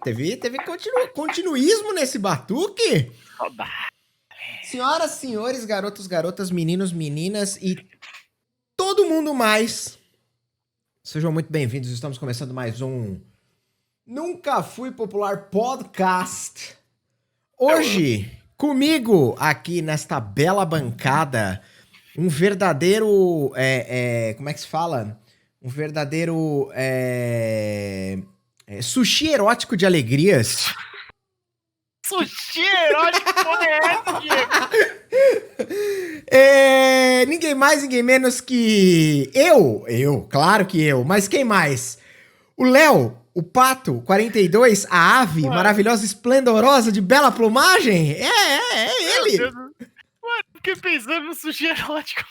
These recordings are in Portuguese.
Teve continuismo nesse batuque. Senhoras, senhores, garotos, garotas, meninos, meninas e todo mundo mais. Sejam muito bem-vindos. Estamos começando mais um Nunca Fui Popular Podcast. Hoje, comigo aqui nesta bela bancada, um verdadeiro... como é que se fala? Um verdadeiro... sushi erótico de alegrias. Sushi erótico, porra é essa, Diego? Ninguém mais, ninguém menos que eu, claro que eu, mas quem mais? O Léo, o Pato 42, a ave maravilhosa, esplendorosa, de bela plumagem, é ele. Mano, fiquei pensando no sushi erótico.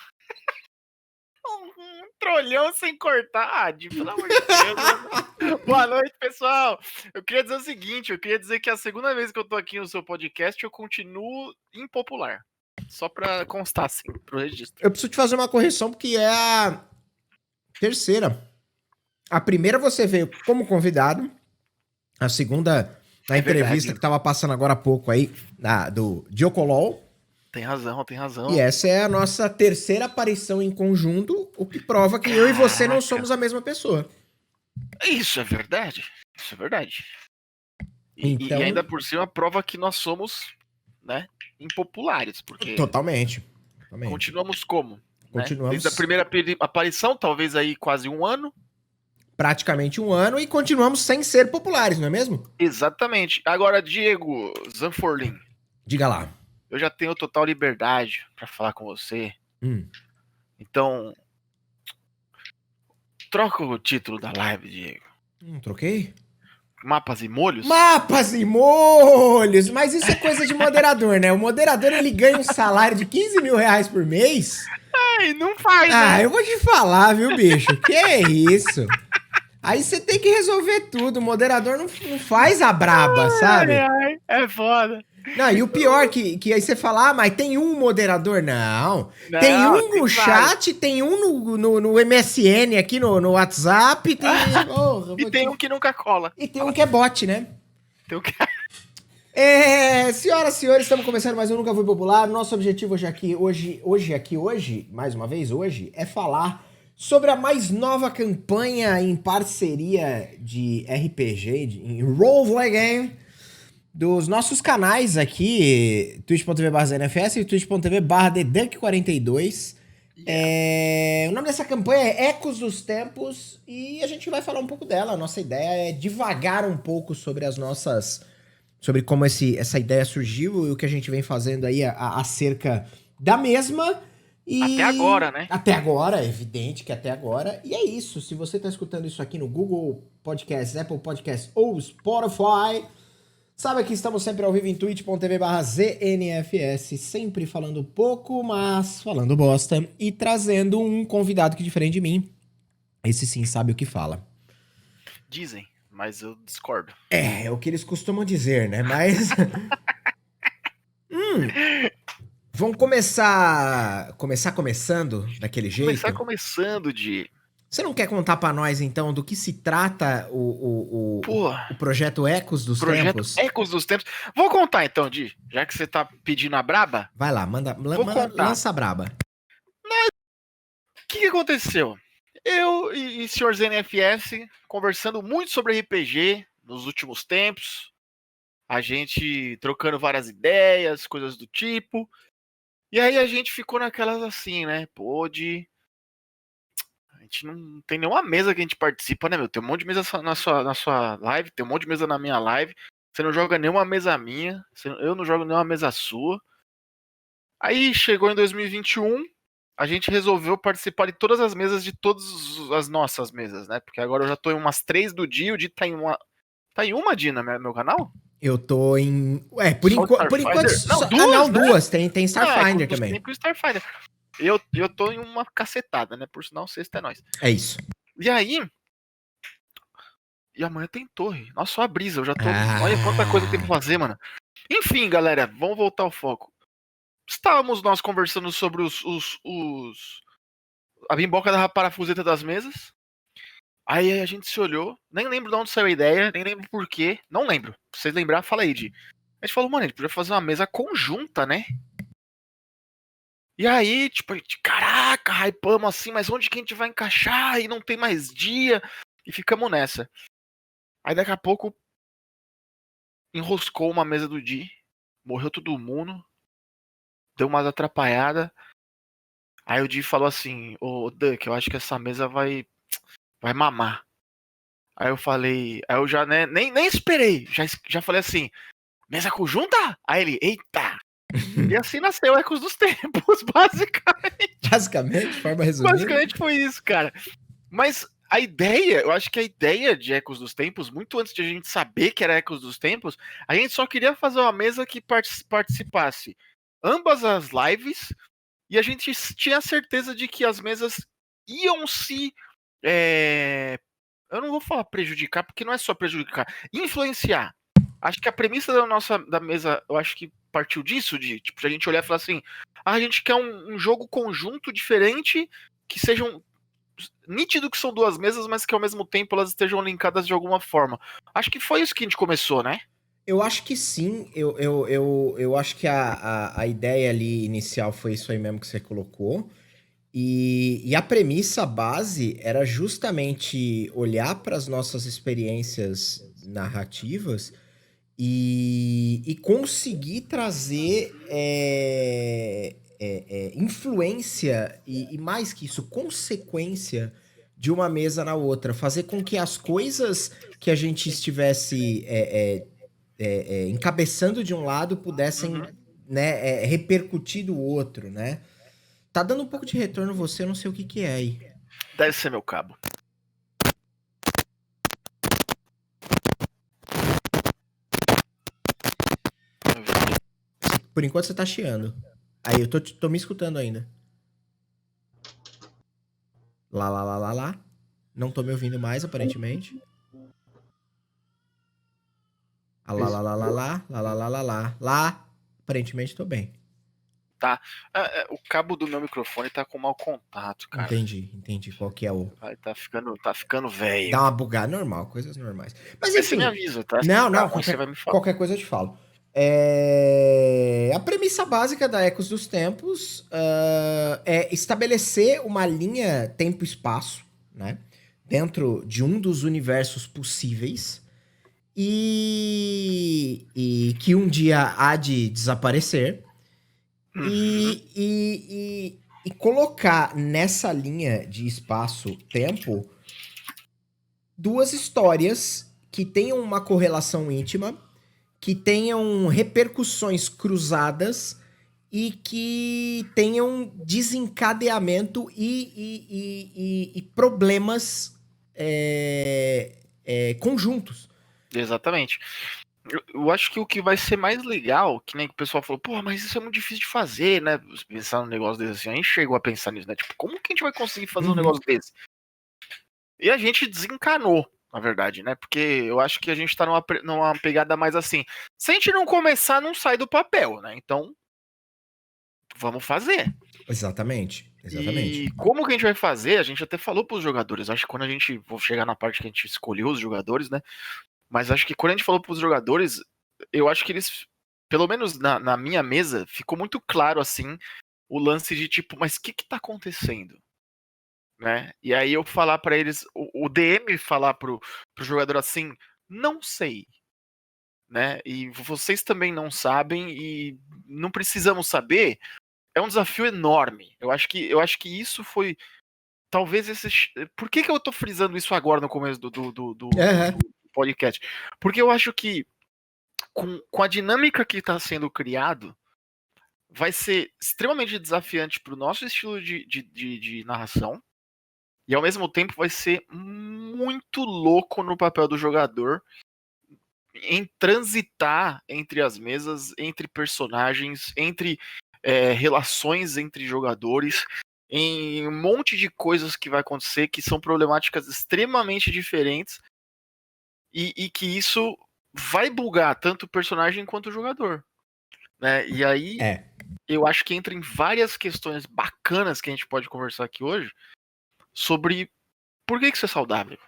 Um trolhão sem cortar, pelo amor de Deus, mano. Boa noite, pessoal. Eu queria dizer o seguinte, eu queria dizer que a segunda vez que eu tô aqui no seu podcast, eu continuo impopular. Só pra constar, assim, pro registro. Eu preciso te fazer uma correção, porque é a terceira. A primeira você veio como convidado, a segunda, na entrevista verdade, que tava passando agora há pouco aí, do Diocolol. Tem razão, tem razão. E essa é a nossa terceira aparição em conjunto, o que prova que eu e você não somos a mesma pessoa. Isso é verdade. Isso é verdade. Então... E ainda por cima prova que nós somos, né, impopulares. Porque Totalmente. Continuamos como? Continuamos. Né? Desde a primeira aparição, talvez aí quase um ano. Praticamente um ano e continuamos sem ser populares, não é mesmo? Exatamente. Agora, Diego Zanforlin. Diga lá. Eu já tenho total liberdade pra falar com você. Então, troca o título da live, Diego. Troquei? Mapas e molhos? Mapas e molhos! Mas isso é coisa de moderador, né? O moderador, ele ganha um salário de 15 mil reais por mês. Ai, não faz, né? Eu vou te falar, viu, bicho? Que é isso? Aí você tem que resolver tudo. O moderador não faz a braba, sabe? É foda. Não, e o pior que aí você fala, mas tem um moderador? Não. Tem um no chat, tem um no MSN aqui no WhatsApp. Tem um que nunca cola. E tem um que é bot, né? Tem um que... Senhoras e senhores, estamos começando mais um Nunca Fui Popular. Nosso objetivo hoje, mais uma vez hoje, é falar sobre a mais nova campanha em parceria de RPG, em Role Game, dos nossos canais aqui, twitch.tv/ZNFS e twitch.tv/TheDuck42. O nome dessa campanha é Ecos dos Tempos e a gente vai falar um pouco dela. A nossa ideia é divagar um pouco sobre sobre como essa ideia surgiu e o que a gente vem fazendo aí acerca da mesma. Até agora, né? Até agora, é evidente que até agora. E é isso. Se você tá escutando isso aqui no Google Podcasts, Apple Podcasts ou Spotify, sabe que estamos sempre ao vivo em twitch.tv/ZNFS, sempre falando pouco, mas falando bosta, e trazendo um convidado que, diferente de mim, esse sim sabe o que fala. Dizem, mas eu discordo. É o que eles costumam dizer, né? Mas... Vamos começando daquele jeito? Começando de... Você não quer contar pra nós, então, do que se trata o projeto Ecos dos Tempos? Ecos dos Tempos. Vou contar, então, Di. Já que você tá pedindo a braba. Vai lá, lança a braba. O que aconteceu? Eu e o Sr. ZNFS conversando muito sobre RPG nos últimos tempos. A gente trocando várias ideias, coisas do tipo. E aí a gente ficou naquelas assim, né? A gente não tem nenhuma mesa que a gente participa, né, meu? Tem um monte de mesa na sua live, tem um monte de mesa na minha live. Você não joga nenhuma mesa minha, eu não jogo nenhuma mesa sua. Aí chegou em 2021, a gente resolveu participar de todas as mesas de todas as nossas mesas, né? Porque agora eu já tô em umas 3 do Di, o Di tá em uma... Tá em uma, Di, no meu canal? Eu tô em... por enquanto... Não, duas. Tem Starfinder também. Tem Starfinder. Eu tô em uma cacetada, né? Por sinal, sexta é nóis. É isso. E aí... E amanhã tem torre. Nossa, só a brisa. Eu já tô... Olha quanta coisa tem pra fazer, mano. Enfim, galera. Vamos voltar ao foco. estávamos nós conversando sobre a bimboca da parafuseta das mesas. Aí a gente se olhou, nem lembro de onde saiu a ideia, nem lembro por quê. Não lembro. Se vocês lembrar, fala aí, Di. A gente falou, mano, a gente podia fazer uma mesa conjunta, né? E aí, tipo, a gente, caraca, hypamos assim, mas onde que a gente vai encaixar? E não tem mais dia. E ficamos nessa. Aí daqui a pouco enroscou uma mesa do Di, morreu todo mundo, deu umas atrapalhadas. Aí o Di falou assim, ô Duck, eu acho que essa mesa vai mamar. Aí eu falei, aí eu já, né, nem esperei, já falei assim, mesa conjunta? Aí ele, eita! E assim nasceu Ecos dos Tempos, basicamente. Basicamente, de forma resumida. Basicamente foi isso, cara. Mas a ideia, eu acho que a ideia de Ecos dos Tempos, muito antes de a gente saber que era Ecos dos Tempos, a gente só queria fazer uma mesa que participasse ambas as lives e a gente tinha certeza de que as mesas iam se. Eu não vou falar prejudicar, porque não é só prejudicar, influenciar. Acho que a premissa da mesa, eu acho que partiu disso, de tipo, a gente olhar e falar assim, a gente quer um jogo conjunto diferente, que sejam nítido que são duas mesas, mas que ao mesmo tempo elas estejam linkadas de alguma forma. Acho que foi isso que a gente começou, né? Eu acho que sim, eu acho que a ideia ali inicial foi isso aí mesmo que você colocou. E a premissa base era justamente olhar para as nossas experiências narrativas e conseguir trazer influência e mais que isso, consequência de uma mesa na outra. Fazer com que as coisas que a gente estivesse encabeçando de um lado pudessem né, repercutir do outro, né? Tá dando um pouco de retorno você, eu não sei o que que é aí. Deve ser meu cabo. Por enquanto você tá chiando. Aí, eu tô me escutando ainda. Lá, lá, lá, lá, lá. Não tô me ouvindo mais, aparentemente. Ah, lá, lá, lá, lá, lá, lá, lá, lá, lá, lá. Lá, aparentemente tô bem. Tá. O cabo do meu microfone tá com mau contato, cara. Entendi qual que é o... Tá ficando velho. Dá uma bugada normal, coisas normais. Mas Mas você me enfim, avisa, tá? Se não, ficar não, ruim, você vai me falar. qualquer coisa eu te falo. A premissa básica da Ecos dos Tempos é estabelecer uma linha tempo-espaço, né? Dentro de um dos universos possíveis e que um dia há de desaparecer e colocar nessa linha de espaço-tempo duas histórias que tenham uma correlação íntima, que tenham repercussões cruzadas e que tenham desencadeamento e problemas conjuntos. Exatamente. Eu acho que o que vai ser mais legal, que nem o pessoal falou, pô, mas isso é muito difícil de fazer, né? Pensar num negócio desse assim, a gente chegou a pensar nisso, né? Tipo, como que a gente vai conseguir fazer um negócio desse? E a gente desencanou, na verdade, né? Porque eu acho que a gente tá numa pegada mais assim. Se a gente não começar, não sai do papel, né? Então, vamos fazer. Exatamente. E como que a gente vai fazer? A gente até falou pros jogadores. Acho que quando a gente. Vou chegar na parte que a gente escolheu os jogadores, né? Mas acho que quando a gente falou pros jogadores, eu acho que eles. Pelo menos na minha mesa, ficou muito claro assim o lance de tipo, mas o que tá acontecendo? Né? E aí eu falar pra eles, o DM falar pro jogador assim, não sei, né? E vocês também não sabem e não precisamos saber. É um desafio enorme. Eu acho que isso foi talvez esse. Por que eu tô frisando isso agora no começo do podcast? Porque eu acho que com a dinâmica que está sendo criado, vai ser extremamente desafiante para o nosso estilo de narração. E ao mesmo tempo vai ser muito louco no papel do jogador em transitar entre as mesas, entre personagens, entre relações entre jogadores, em um monte de coisas que vai acontecer que são problemáticas extremamente diferentes e que isso vai bugar tanto o personagem quanto o jogador. Né? E aí eu acho que entra em várias questões bacanas que a gente pode conversar aqui hoje sobre por que isso é saudável,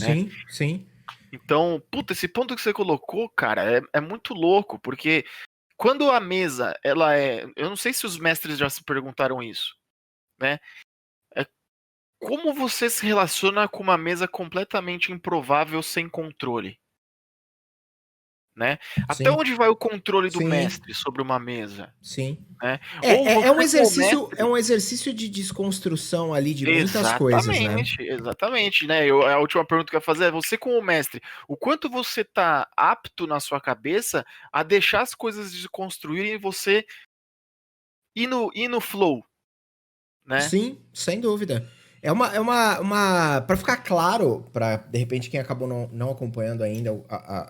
né? Sim, sim. Então, puta, esse ponto que você colocou, cara, é muito louco, porque quando a mesa, ela é... Eu não sei se os mestres já se perguntaram isso, né? É como você se relaciona com uma mesa completamente improvável sem controle, né? Até Sim, onde vai o controle do sim, mestre sobre uma mesa, sim. né? Ou você como É mestre... um exercício de desconstrução ali de muitas coisas, né? Exatamente, exatamente, né? A última pergunta que eu ia fazer é: você, como mestre, o quanto você tá apto na sua cabeça a deixar as coisas se construírem e você ir no flow, né? Sim, sem dúvida. Para ficar claro, para de repente quem acabou não acompanhando ainda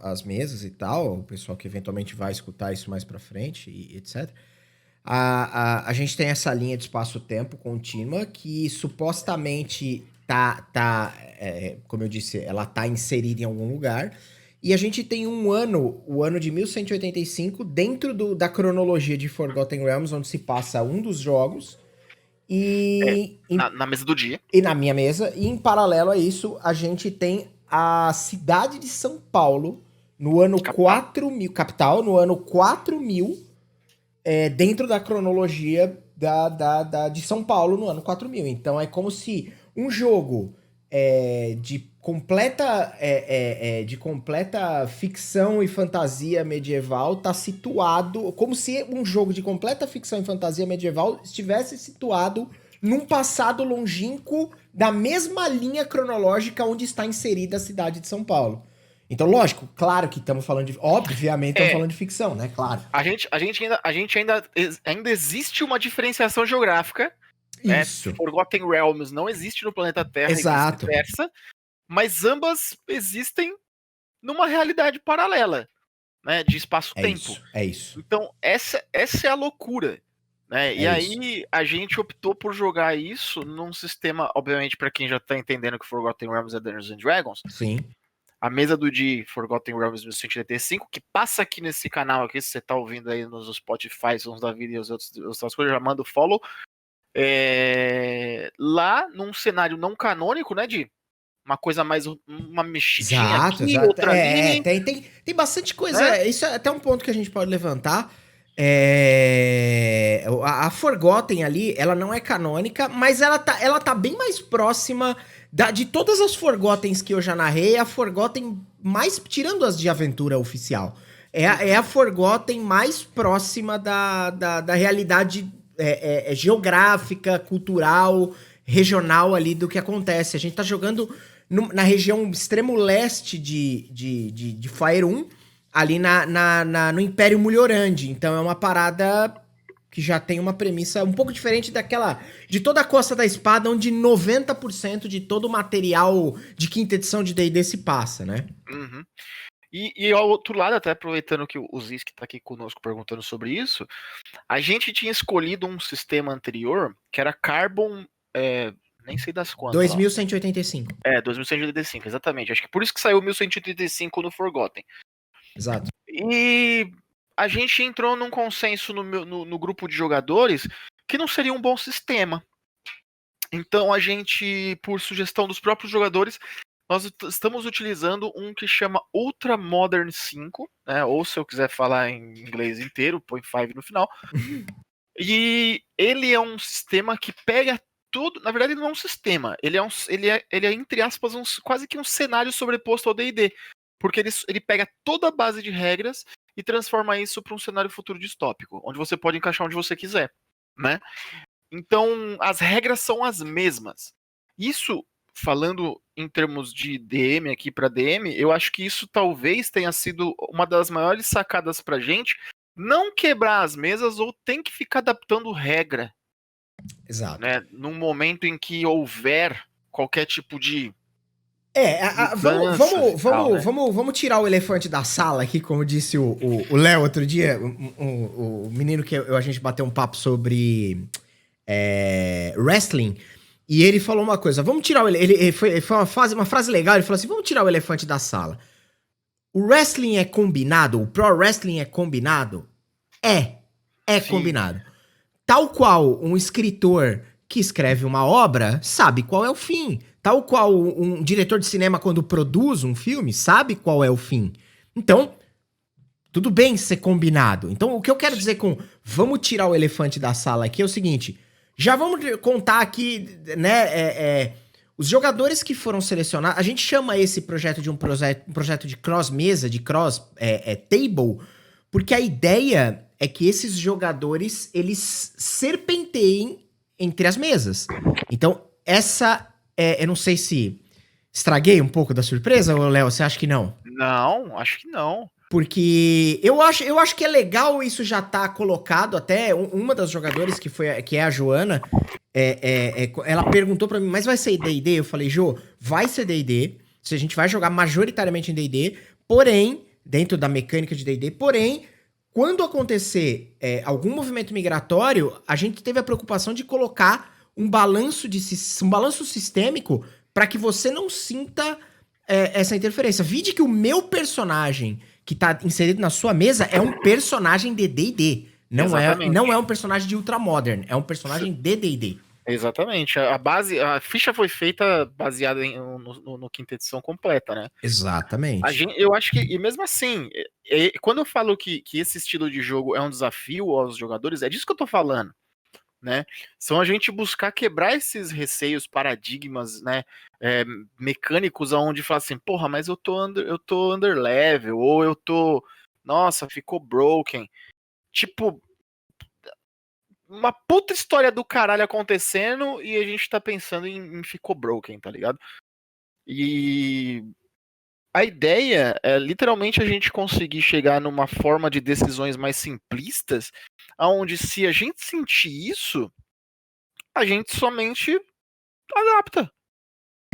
as mesas e tal, o pessoal que eventualmente vai escutar isso mais pra frente e etc. A gente tem essa linha de espaço-tempo contínua que supostamente como eu disse, ela tá inserida em algum lugar. E a gente tem um ano, o ano de 1185, dentro da cronologia de Forgotten Realms, onde se passa um dos jogos. É, E, na mesa do dia. e na minha mesa, e em paralelo a isso, a gente tem a cidade de São Paulo, no ano Capital. 4000, capital, no ano 4000, dentro da cronologia de São Paulo, no ano 4000. Então é como se um jogo de completa ficção e fantasia medieval tá situado, como se um jogo de completa ficção e fantasia medieval estivesse situado num passado longínquo da mesma linha cronológica onde está inserida a cidade de São Paulo. Então, lógico, claro que estamos falando de. Obviamente, estamos É, falando de ficção, né? Claro. ainda existe uma diferenciação geográfica, né? Isso. Forgotten Realms não existe no planeta Terra e Exato. vice-versa, mas ambas existem numa realidade paralela, né? De É espaço-tempo. isso. É isso. Então, essa é a loucura. Né? É E isso. aí a gente optou por jogar isso num sistema, obviamente, para quem já tá entendendo que Forgotten Realms é Dungeons and Dragons, Sim. a mesa do de Forgotten Realms 1185, que passa aqui nesse canal aqui, se você tá ouvindo aí nos Spotify, Sons da Vida e as outras coisas, já manda o follow. Lá, num cenário não canônico, né, de uma coisa mais, uma mexidinha Exato, aqui, exato. outra ali, Tem bastante né? coisa. Isso é até um ponto que a gente pode levantar. A Forgotten ali, ela não é canônica, mas ela tá bem mais próxima de todas as Forgottens que eu já narrei, a Forgotten mais, tirando as de aventura oficial, é a Forgotten mais próxima da realidade geográfica, cultural, regional ali do que acontece. A gente tá jogando na região extremo leste de Faerun, ali no Império Mulhorande. Então é uma parada que já tem uma premissa um pouco diferente de toda a Costa da Espada, onde 90% de todo o material de quinta edição de D&D se passa, né? Uhum. E ao outro lado, até aproveitando que o Zisk tá aqui conosco perguntando sobre isso, a gente tinha escolhido um sistema anterior que era Carbon, nem sei das quantas lá. 2185. 2185, exatamente. Acho que por isso que saiu 1185 no Forgotten. Exato. E a gente entrou num consenso no grupo de jogadores que não seria um bom sistema. Então a gente, por sugestão dos próprios jogadores, nós estamos utilizando um que chama Ultra Modern 5, né? Ou se eu quiser falar em inglês inteiro, põe 5 no final. E ele é um sistema que pega tudo. Na verdade, não é um sistema. Ele é entre aspas, quase que um cenário sobreposto ao D&D. Porque ele pega toda a base de regras e transforma isso para um cenário futuro distópico, onde você pode encaixar onde você quiser, né? Então, as regras são as mesmas. Isso, falando em termos de DM aqui para DM, eu acho que isso talvez tenha sido uma das maiores sacadas pra gente, não quebrar as mesas ou tem que ficar adaptando regra, Exato. né? Num momento em que houver qualquer tipo de Vamos, mudanças e tal, né? vamos tirar o elefante da sala aqui, como disse o Léo outro dia, o menino que a gente bateu um papo sobre wrestling, e ele falou uma coisa, vamos tirar ele foi uma frase legal, ele falou assim, vamos tirar o elefante da sala. O wrestling é combinado? O pro wrestling é combinado? É. É Sim. combinado. Tal qual um escritor que escreve uma obra sabe qual é o fim. Tal qual um diretor de cinema, quando produz um filme, sabe qual é o fim. Então, tudo bem ser combinado. Então, o que eu quero dizer com vamos tirar o elefante da sala aqui é o seguinte: já vamos contar aqui, né? Os jogadores que foram selecionados. A gente chama esse projeto de um projeto de cross-mesa, de cross-table, porque a ideia é que esses jogadores eles serpenteiem entre as mesas. Então, eu não sei se estraguei um pouco da surpresa, ou Léo, você acha que não? Não, acho que não. Porque eu acho que é legal isso já tá colocado até. Uma das jogadoras que é a Joana, ela perguntou pra mim, mas vai ser D&D? Eu falei, Jo, vai ser D&D. A gente vai jogar majoritariamente em D&D, porém, dentro da mecânica de D&D, porém, quando acontecer algum movimento migratório, a gente teve a preocupação de colocar um balanço sistêmico para que você não sinta essa interferência. Vide que o meu personagem que tá inserido na sua mesa é um personagem de D&D. Não é um personagem de Ultramodern, é um personagem de D&D. Exatamente. A ficha foi feita baseada no quinta edição completa, né? Exatamente. Eu acho que, e mesmo assim, quando eu falo que esse estilo de jogo é um desafio aos jogadores, é disso que eu tô falando, né? São a gente buscar quebrar esses receios, paradigmas, né? Mecânicos aonde fala assim, porra, mas eu tô under level, ou eu tô, nossa, ficou broken. Tipo, uma puta história do caralho acontecendo e a gente tá pensando em ficou broken, tá ligado? E a ideia é literalmente a gente conseguir chegar numa forma de decisões mais simplistas, aonde se a gente sentir isso, a gente somente adapta.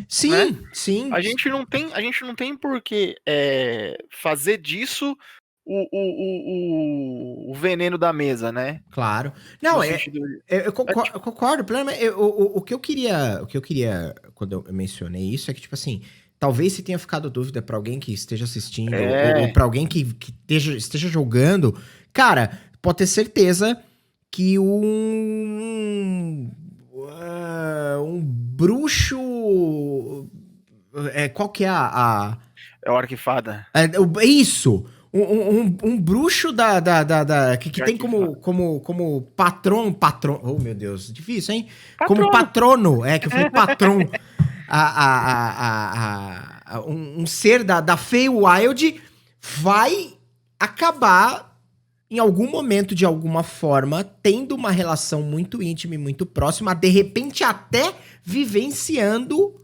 Sim, Né? sim. A gente não tem por que fazer disso o veneno da mesa, né? Claro. Não, No sentido eu concordo plenamente. O que eu queria, quando eu mencionei isso, é que, tipo assim, talvez se tenha ficado dúvida pra alguém que esteja assistindo, ou pra alguém que esteja jogando, cara, pode ter certeza que um bruxo. Qual que é a. é hora que fada. Isso! Um bruxo que tem como patrão. Oh, meu Deus, difícil, hein? Patrono. Como patrono, que eu falei patrão. Um ser da Feywild vai acabar, em algum momento, de alguma forma, tendo uma relação muito íntima e muito próxima, de repente até vivenciando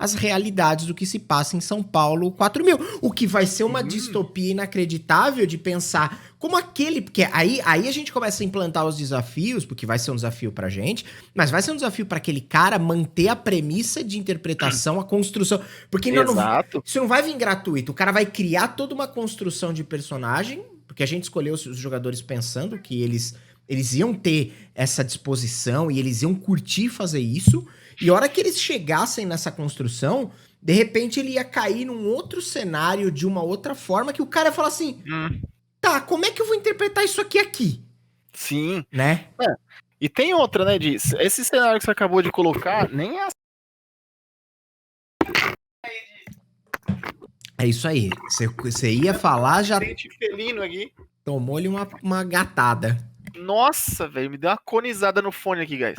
as realidades do que se passa em São Paulo 4000. O que vai ser uma distopia inacreditável de pensar como aquele... Porque aí a gente começa a implantar os desafios, porque vai ser um desafio pra gente, mas vai ser um desafio pra aquele cara manter a premissa de interpretação, a construção. Porque isso não vai vir gratuito. O cara vai criar toda uma construção de personagem, porque a gente escolheu os jogadores pensando que eles iam ter essa disposição e eles iam curtir fazer isso. E a hora que eles chegassem nessa construção, de repente ele ia cair num outro cenário de uma outra forma que o cara ia falar assim, tá, como é que eu vou interpretar isso aqui? Sim. Né? E tem outra, né, esse cenário que você acabou de colocar, nem é É isso aí. Você ia falar, já felino aqui. Tomou-lhe uma gatada. Nossa, velho, me deu uma conizada no fone aqui, guys.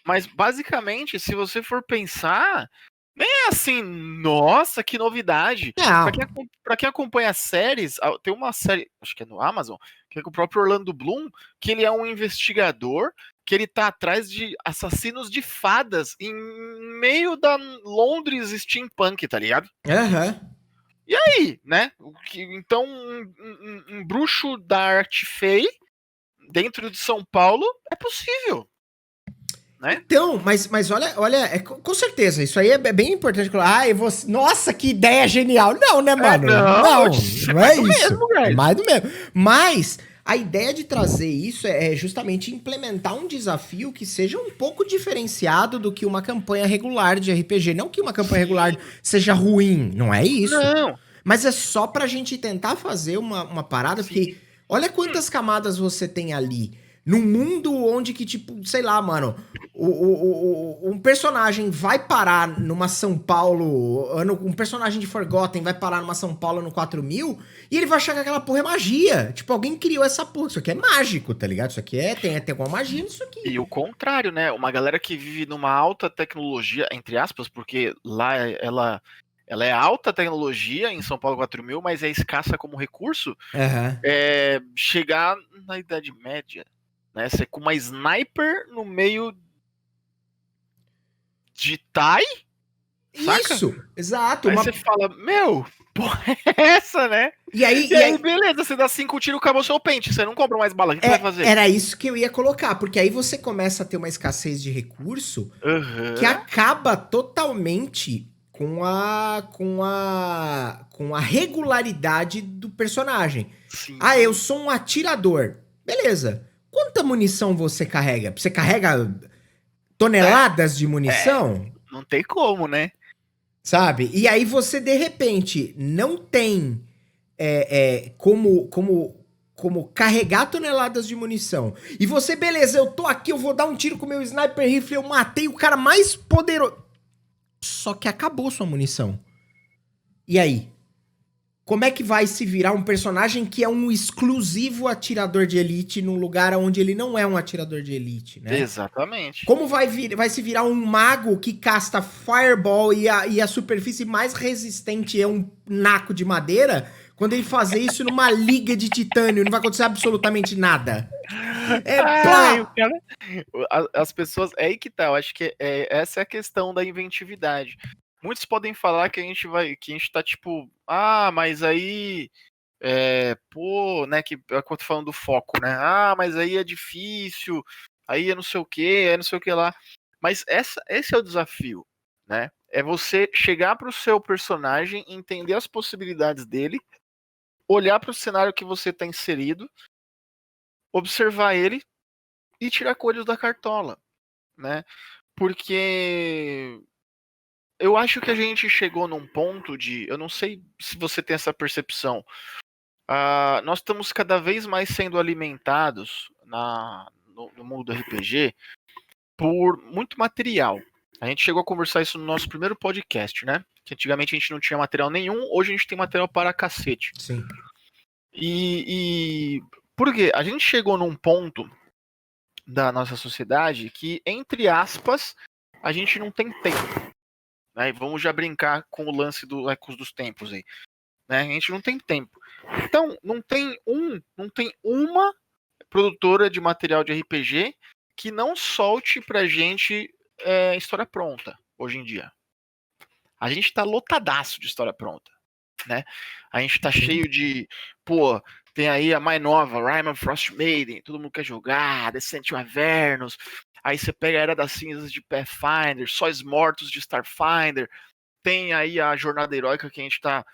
Mas, basicamente, se você for pensar, nem é assim, nossa, que novidade. Pra quem acompanha as séries, tem uma série, acho que é no Amazon, que é com o próprio Orlando Bloom, que ele é um investigador, que ele tá atrás de assassinos de fadas em meio da Londres steampunk, tá ligado? E aí, né? Então, um bruxo da arte fey dentro de São Paulo é possível. Né? Então, mas olha, com certeza, isso aí é bem importante. Nossa, que ideia genial. Não, né, mano? Não é isso. É mais do mesmo. Mas a ideia de trazer isso é justamente implementar um desafio que seja um pouco diferenciado do que uma campanha regular de RPG. Não que uma campanha regular seja ruim, não é isso. Não. Mas é só pra gente tentar fazer uma parada que... Olha quantas camadas você tem ali. Num mundo onde que, tipo, sei lá, mano, um personagem vai parar numa São Paulo, um personagem de Forgotten vai parar numa São Paulo no 4000 e ele vai achar que aquela porra é magia. Tipo, alguém criou essa porra. Isso aqui é mágico, tá ligado? Isso aqui tem alguma magia nisso aqui. E o contrário, né? Uma galera que vive numa alta tecnologia, entre aspas, porque lá ela é alta tecnologia em São Paulo 4000, mas é escassa como recurso, Aham. chegar na Idade Média, né? Você com uma sniper no meio de Tai, saca? Isso, exato. Aí você fala, meu, porra é essa, né? E aí, E aí, beleza, você dá 5 tiros, acabou seu pente, você não compra mais bala, o que você vai fazer? era isso que eu ia colocar, porque aí você começa a ter uma escassez de recurso que Aham. acaba totalmente com a regularidade do personagem. Sim. Ah, eu sou um atirador. Beleza. Quanta munição você carrega? Você carrega toneladas de munição? Não tem como, né? Sabe? E aí você, de repente, não tem como carregar toneladas de munição. E você, beleza, eu tô aqui, eu vou dar um tiro com o meu sniper rifle, eu matei o cara mais poderoso. Só que acabou sua munição. E aí? Como é que vai se virar um personagem que é um exclusivo atirador de elite num lugar onde ele não é um atirador de elite, né? Exatamente. Como vai se virar um mago que casta Fireball e a superfície mais resistente é um naco de madeira, quando ele fazer isso numa liga de titânio, não vai acontecer absolutamente nada. Ai, Plá! as pessoas. É aí que tá. Eu acho que essa é a questão da inventividade. Muitos podem falar que que a gente tá tipo, mas aí. Pô, né? Que eu tô falando do foco, né? Mas aí é difícil, aí é não sei o que, é não sei o que lá. Mas esse é o desafio, né? É você chegar pro seu personagem, entender as possibilidades dele, olhar para o cenário que você tá inserido, observar ele e tirar coelhos da cartola, né? Porque eu acho que a gente chegou num ponto de, eu não sei se você tem essa percepção, nós estamos cada vez mais sendo alimentados no mundo do RPG por muito material. A gente chegou a conversar isso no nosso primeiro podcast, né? Que antigamente a gente não tinha material nenhum, hoje a gente tem material para cacete. Sim. E por quê? A gente chegou num ponto da nossa sociedade que, entre aspas, a gente não tem tempo. Né? E vamos já brincar com o lance do Ecos dos Tempos aí. Né? A gente não tem tempo. Então, não tem uma produtora de material de RPG que não solte pra gente história pronta hoje em dia. A gente tá lotadaço de história pronta. Né? A gente tá cheio de, tem aí a mais nova, Rayman Frost Maiden, todo mundo quer jogar, Descent Avernus, aí você pega a Era das Cinzas de Pathfinder, Sóis Mortos de Starfinder, tem aí a Jornada Heróica que a gente tá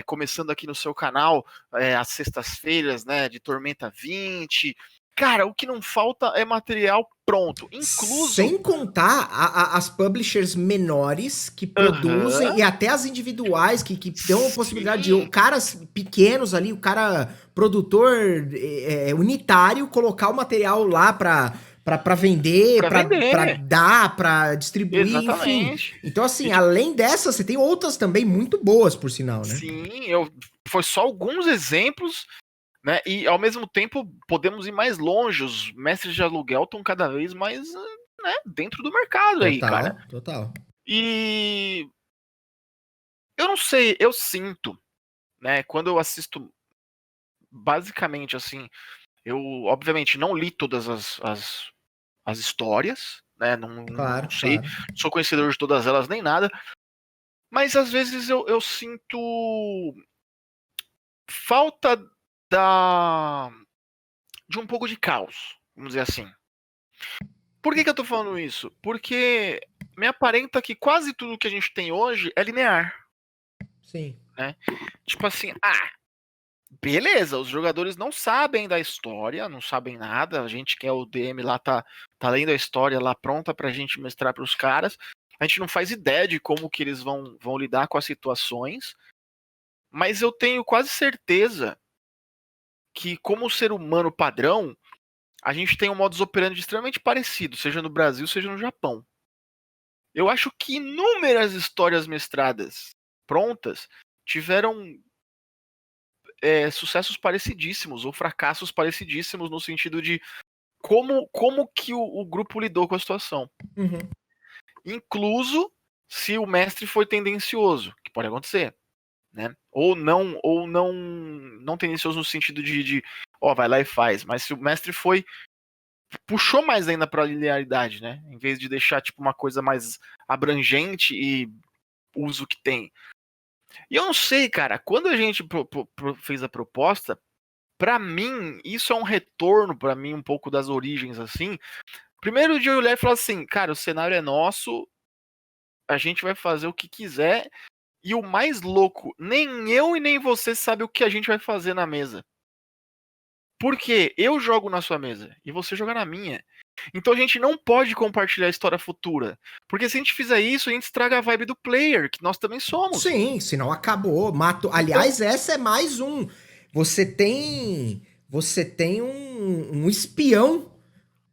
começando aqui no seu canal, às sextas-feiras, né, de Tormenta 20. Cara, o que não falta é material pronto, incluso... Sem contar as publishers menores que produzem, e até as individuais que dão a possibilidade de caras pequenos ali, o cara produtor unitário, colocar o material lá pra vender, pra dar, pra distribuir, Exatamente. Enfim. Então, assim, além dessas, você tem outras também muito boas, por sinal, né? Sim, foi só alguns exemplos, né? E ao mesmo tempo podemos ir mais longe. Os mestres de aluguel estão cada vez mais, né, dentro do mercado Total, aí, cara. Total. E eu não sei, eu sinto, né? Quando eu assisto, basicamente assim, eu obviamente não li todas as histórias, né? Não sei, Claro. não sou conhecedor de todas elas nem nada. Mas às vezes eu sinto falta de um pouco de caos, vamos dizer assim. Por que eu tô falando isso? Porque me aparenta que quase tudo que a gente tem hoje é linear. Sim. Né? Tipo assim, beleza, os jogadores não sabem da história, não sabem nada, a gente que é o DM lá tá lendo a história lá pronta pra gente mestrar pros caras, a gente não faz ideia de como que eles vão lidar com as situações, mas eu tenho quase certeza que como ser humano padrão, a gente tem um modus operandi extremamente parecido, seja no Brasil, seja no Japão. Eu acho que inúmeras histórias mestradas prontas tiveram sucessos parecidíssimos ou fracassos parecidíssimos no sentido de como que o grupo lidou com a situação. Uhum. Incluso se o mestre foi tendencioso, que pode acontecer, né? Ou não tendencioso no sentido de vai lá e faz, mas se o mestre puxou mais ainda para a linearidade, né? Em vez de deixar tipo uma coisa mais abrangente e uso que tem. E eu não sei, cara, quando a gente fez a proposta, pra mim, isso é um retorno pra mim um pouco das origens, assim. Primeiro dia eu olhei e falei assim, cara, o cenário é nosso, a gente vai fazer o que quiser, e o mais louco, nem eu e nem você sabe o que a gente vai fazer na mesa. Porque eu jogo na sua mesa e você joga na minha. Então a gente não pode compartilhar a história futura. Porque se a gente fizer isso, a gente estraga a vibe do player, que nós também somos. Sim, senão acabou. Mato. Aliás, essa é mais um. Você tem um espião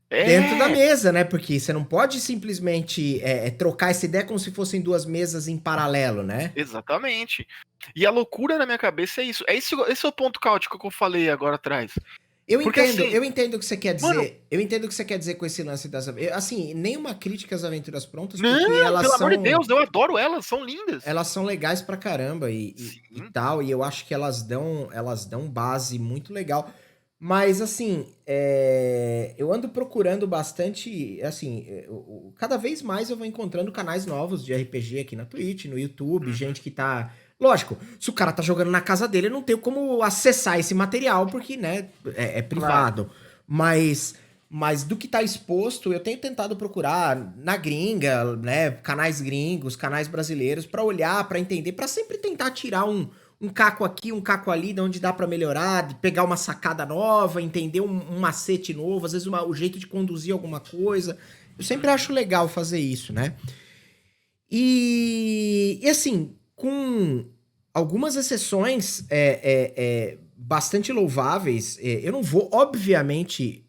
dentro da mesa, né? Porque você não pode simplesmente trocar essa ideia como se fossem duas mesas em paralelo, né? Exatamente. E a loucura na minha cabeça é isso. Esse é o ponto caótico que eu falei agora atrás. Porque, assim, Eu entendo o que você quer dizer. mano, Eu entendo o que você quer dizer com esse lance das. Assim, nenhuma crítica às aventuras prontas, não, porque elas pelo são. amor de Deus, eu adoro elas, são lindas. Elas são legais pra caramba e Sim. tal, e eu acho que elas dão base muito legal. Mas, assim, eu ando procurando bastante, assim, cada vez mais eu vou encontrando canais novos de RPG aqui na Twitch, no YouTube, gente que tá... Lógico, se o cara tá jogando na casa dele, eu não tenho como acessar esse material, porque, né, é privado. Claro. Mas do que tá exposto, eu tenho tentado procurar na gringa, né, canais gringos, canais brasileiros, pra olhar, pra entender, pra sempre tentar tirar um caco aqui, um caco ali, de onde dá pra melhorar, de pegar uma sacada nova, entender um macete novo, às vezes o jeito de conduzir alguma coisa. Eu sempre acho legal fazer isso, né? E assim, com algumas exceções bastante louváveis, eu não vou, obviamente,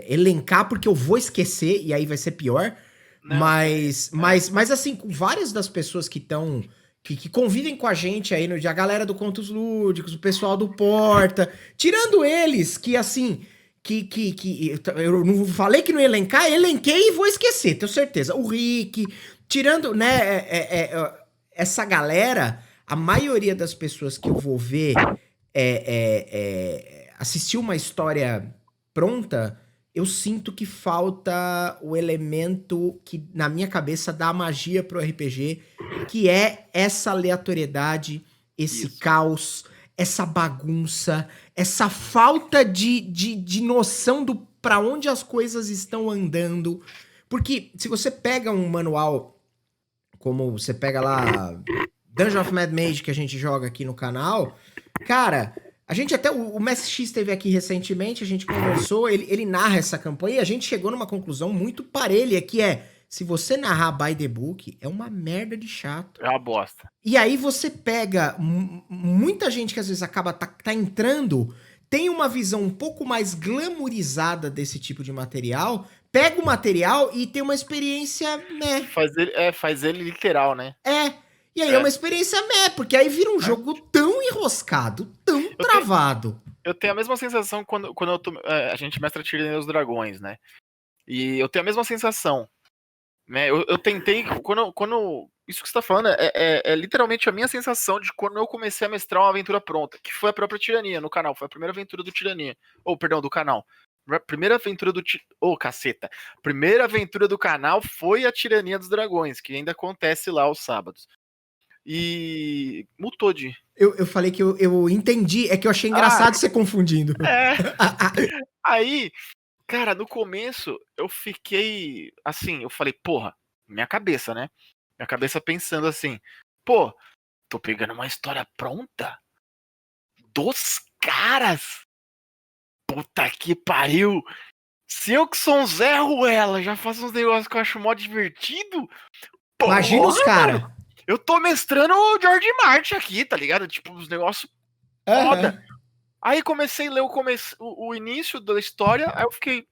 elencar, porque eu vou esquecer, e aí vai ser pior. Não, mas assim, com várias das pessoas que estão... Que convivem com a gente aí, a galera do Contos Lúdicos, o pessoal do Porta, tirando eles, que assim, eu não falei que não ia elencar, elenquei e vou esquecer, tenho certeza. O Rick, tirando, né, essa galera, a maioria das pessoas que eu vou ver assistir uma história pronta, eu sinto que falta o elemento que, na minha cabeça, dá magia pro RPG, que é essa aleatoriedade, esse caos, essa bagunça, essa falta de noção do pra onde as coisas estão andando. Porque se você pega um manual, como você pega lá Dungeon of Mad Mage, que a gente joga aqui no canal, cara... A gente até, o Mestre X esteve aqui recentemente, a gente conversou, ele narra essa campanha e a gente chegou numa conclusão muito parelha, que se você narrar by the book, é uma merda de chato. É uma bosta. E aí você pega muita gente que às vezes acaba tá entrando, tem uma visão um pouco mais glamourizada desse tipo de material, pega o material e tem uma experiência, né? Faz ele literal, né? E aí é uma experiência porque aí vira um jogo tão enroscado, tão travado. Eu tenho a mesma sensação quando a gente mestra Tirania dos Dragões, né? E eu tenho a mesma sensação, né? Eu tentei, quando isso que você tá falando é literalmente a minha sensação de quando eu comecei a mestrar uma aventura pronta, que foi a própria Tirania no canal, foi a primeira aventura do Tirania, perdão, do canal. Primeira aventura caceta. Primeira aventura do canal foi a Tirania dos Dragões, que ainda acontece lá aos sábados. E mutou de... Eu falei que eu entendi, é que eu achei engraçado você confundindo. Aí, cara, no começo eu fiquei assim, eu falei, porra, minha cabeça, né? Minha cabeça pensando assim, pô, tô pegando uma história pronta dos caras. Puta que pariu. Se eu que sou um Zé Ruela já faço uns negócios que eu acho mó divertido, porra, imagina os caras. Eu tô mestrando o George Martin aqui, tá ligado? Tipo, os negócios foda. Aí comecei a ler o início da história, aí eu fiquei.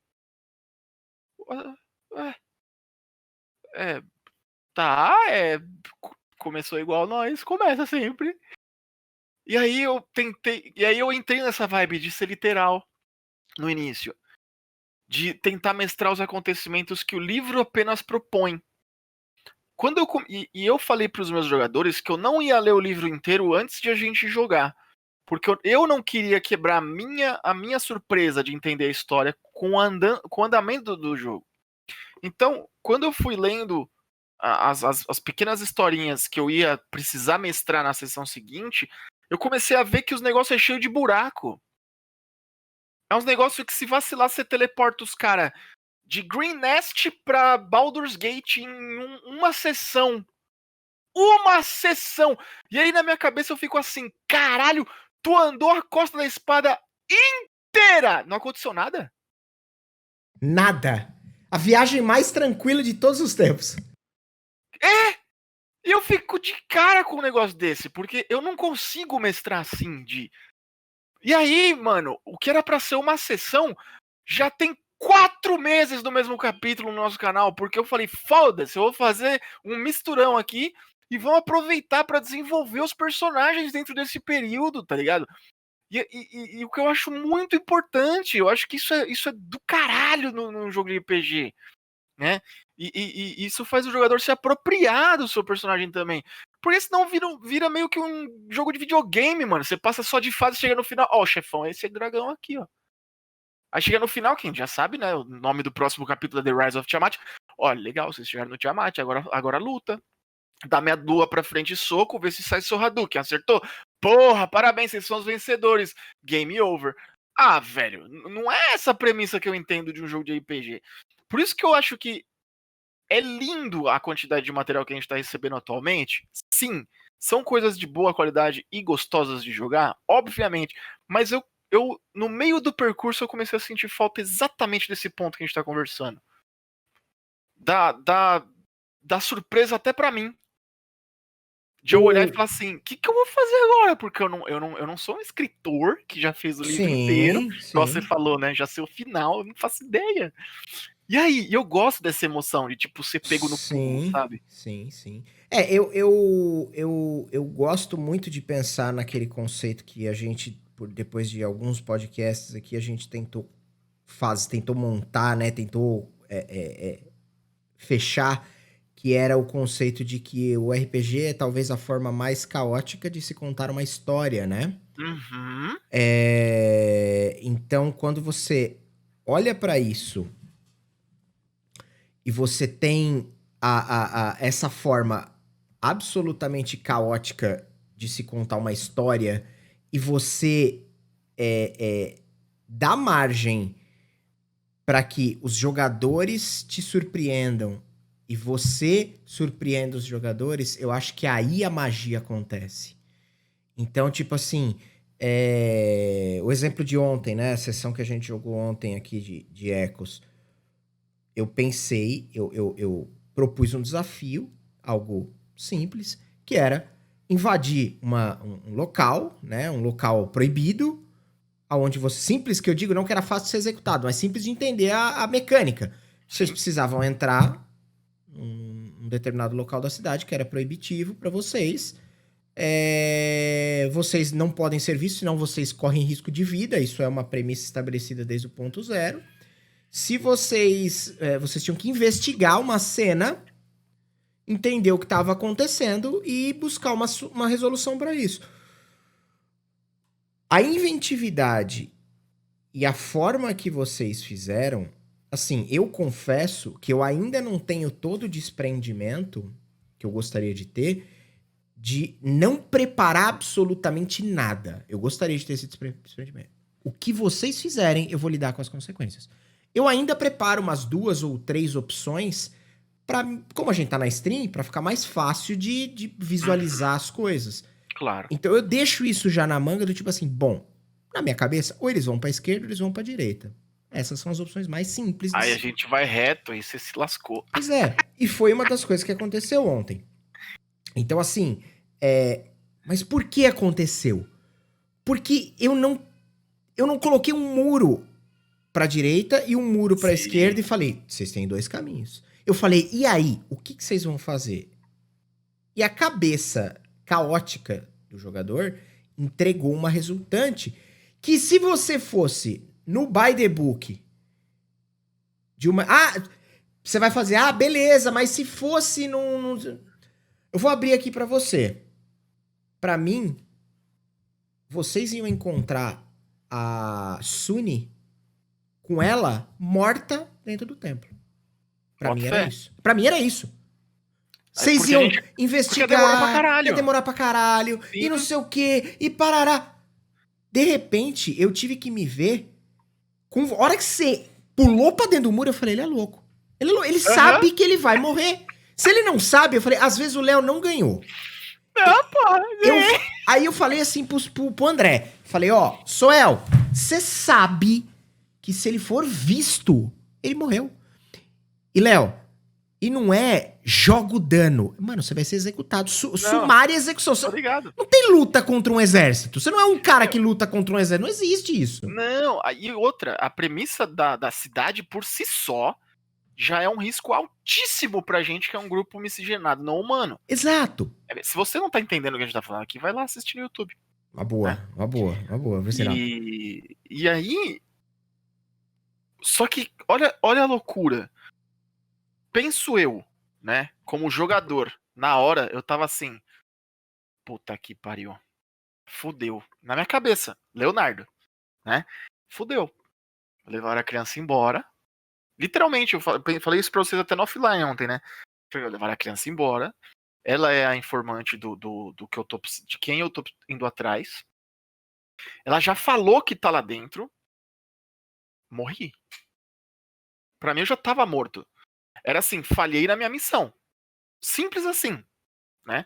"Ah, É, tá, começou igual nós, começa sempre. E aí eu tentei. E aí eu entrei nessa vibe de ser literal no início. De tentar mestrar os acontecimentos que o livro apenas propõe. Quando e eu falei para os meus jogadores que eu não ia ler o livro inteiro antes de a gente jogar. Porque eu não queria quebrar a minha surpresa de entender a história com o andamento do jogo. Então, quando eu fui lendo as pequenas historinhas que eu ia precisar mestrar na sessão seguinte, eu comecei a ver que os negócios é cheio de buraco. É uns negócios que se vacilar, você teleporta os caras de Green Nest pra Baldur's Gate em uma sessão. Uma sessão! E aí na minha cabeça eu fico assim, caralho, tu andou a Costa da Espada inteira! Não aconteceu nada? Nada. A viagem mais tranquila de todos os tempos. E eu fico de cara com um negócio desse, porque eu não consigo mestrar assim de. E aí, mano, o que era pra ser uma sessão já tem 4 meses do mesmo capítulo no nosso canal, porque eu falei, foda-se, eu vou fazer um misturão aqui e vamos aproveitar pra desenvolver os personagens dentro desse período, tá ligado? E o que eu acho muito importante, eu acho que isso é do caralho no jogo de RPG, né? E isso faz o jogador se apropriar do seu personagem também. Porque senão vira meio que um jogo de videogame, mano. Você passa só de fase, chega no final, ó, chefão, esse é dragão aqui, ó. Aí chega no final, quem já sabe, né? O nome do próximo capítulo é The Rise of Tiamat. Olha, legal, vocês chegaram no Tiamat, agora luta. Dá meia lua pra frente, soco, vê se sai seu Hadouken. Acertou? Porra, parabéns, vocês são os vencedores. Game over. Ah, velho, não é essa a premissa que eu entendo de um jogo de RPG. Por isso que eu acho que é lindo a quantidade de material que a gente está recebendo atualmente. Sim, são coisas de boa qualidade e gostosas de jogar, obviamente. Mas eu no meio do percurso, eu comecei a sentir falta exatamente desse ponto que a gente está conversando. Da surpresa até para mim. De eu olhar e falar assim, o que eu vou fazer agora? Porque eu não sou um escritor que já fez o livro inteiro. Igual você falou, né? Já sei o final, eu não faço ideia. E aí, eu gosto dessa emoção de, tipo, ser pego no pulo, sabe? Sim. Eu gosto muito de pensar naquele conceito que a gente, depois de alguns podcasts aqui, a gente tentou montar, né? Tentou fechar, que era o conceito de que o RPG é talvez a forma mais caótica de se contar uma história, né? Uhum. Então, quando você olha para isso e você tem essa forma absolutamente caótica de se contar uma história e você dá margem para que os jogadores te surpreendam e você surpreenda os jogadores, eu acho que aí a magia acontece. Então, tipo assim, o exemplo de ontem, né? A sessão que a gente jogou ontem aqui de Ecos. Eu pensei, eu propus um desafio, algo simples, que era invadir um local, né? Um local proibido, aonde você... Simples que eu digo, não que era fácil de ser executado, mas simples de entender a mecânica. Vocês precisavam entrar num determinado local da cidade que era proibitivo para vocês. Vocês não podem ser vistos, senão vocês correm risco de vida. Isso é uma premissa estabelecida desde o ponto zero. Se vocês tinham que investigar uma cena, entender o que estava acontecendo e buscar uma resolução para isso. A inventividade e a forma que vocês fizeram, assim, eu confesso que eu ainda não tenho todo o desprendimento que eu gostaria de ter de não preparar absolutamente nada. Eu gostaria de ter esse desprendimento. O que vocês fizerem, eu vou lidar com as consequências. Eu ainda preparo umas 2 ou 3 opções para, como a gente tá na stream, para ficar mais fácil de visualizar as coisas. Claro. Então eu deixo isso já na manga do tipo assim, bom, na minha cabeça, ou eles vão pra esquerda ou eles vão pra direita. Essas são as opções mais simples. Aí a gente vai reto e você se lascou. Pois é, e foi uma das coisas que aconteceu ontem. Então assim, mas por que aconteceu? Porque eu não eu não coloquei um muro pra direita e um muro pra Sim. esquerda e falei, vocês têm 2 caminhos. Eu falei, e aí? O que vocês vão fazer? E a cabeça caótica do jogador entregou uma resultante que se você fosse no by the book de uma... você vai fazer, beleza, mas se fosse num... Eu vou abrir aqui pra você. Pra mim, vocês iam encontrar a Sunny com ela morta dentro do templo. Pra Bota mim fé. era isso. Pra mim era isso. Aí, Vocês porque iam a gente- investigar, porque ia demorar pra caralho. ia demorar pra caralho, Sim. e não sei o quê, e parará. De repente, eu tive que me ver com... A hora que você pulou pra dentro do muro, eu falei, ele é louco. Ele sabe que ele vai morrer. Se ele não sabe, eu falei, às vezes o Léo não ganhou. Não, porra. Aí eu falei assim pro André, falei, ó, Soel, você sabe que se ele for visto, ele morreu. E Léo, e não é jogo dano. Mano, você vai ser executado. Sumária execução. Tô ligado. Não tem luta contra um exército. Você não é um cara que luta contra um exército. Não existe isso. Não, aí outra, a premissa da cidade por si só já é um risco altíssimo pra gente que é um grupo miscigenado, não humano. Exato. Se você não tá entendendo o que a gente tá falando aqui, vai lá assistir no YouTube. Uma boa. Vê se não. E aí. Só que, olha a loucura. Penso eu, né? Como jogador, na hora eu tava assim. Puta que pariu. Fudeu. Na minha cabeça, Leonardo, né? Fudeu. Levaram a criança embora. Literalmente, eu falei isso pra vocês até no offline ontem, né? Levaram a criança embora. Ela é a informante do que eu tô, de quem eu tô indo atrás. Ela já falou que tá lá dentro. Morri. Pra mim eu já tava morto. Era assim, falhei na minha missão. Simples assim, né?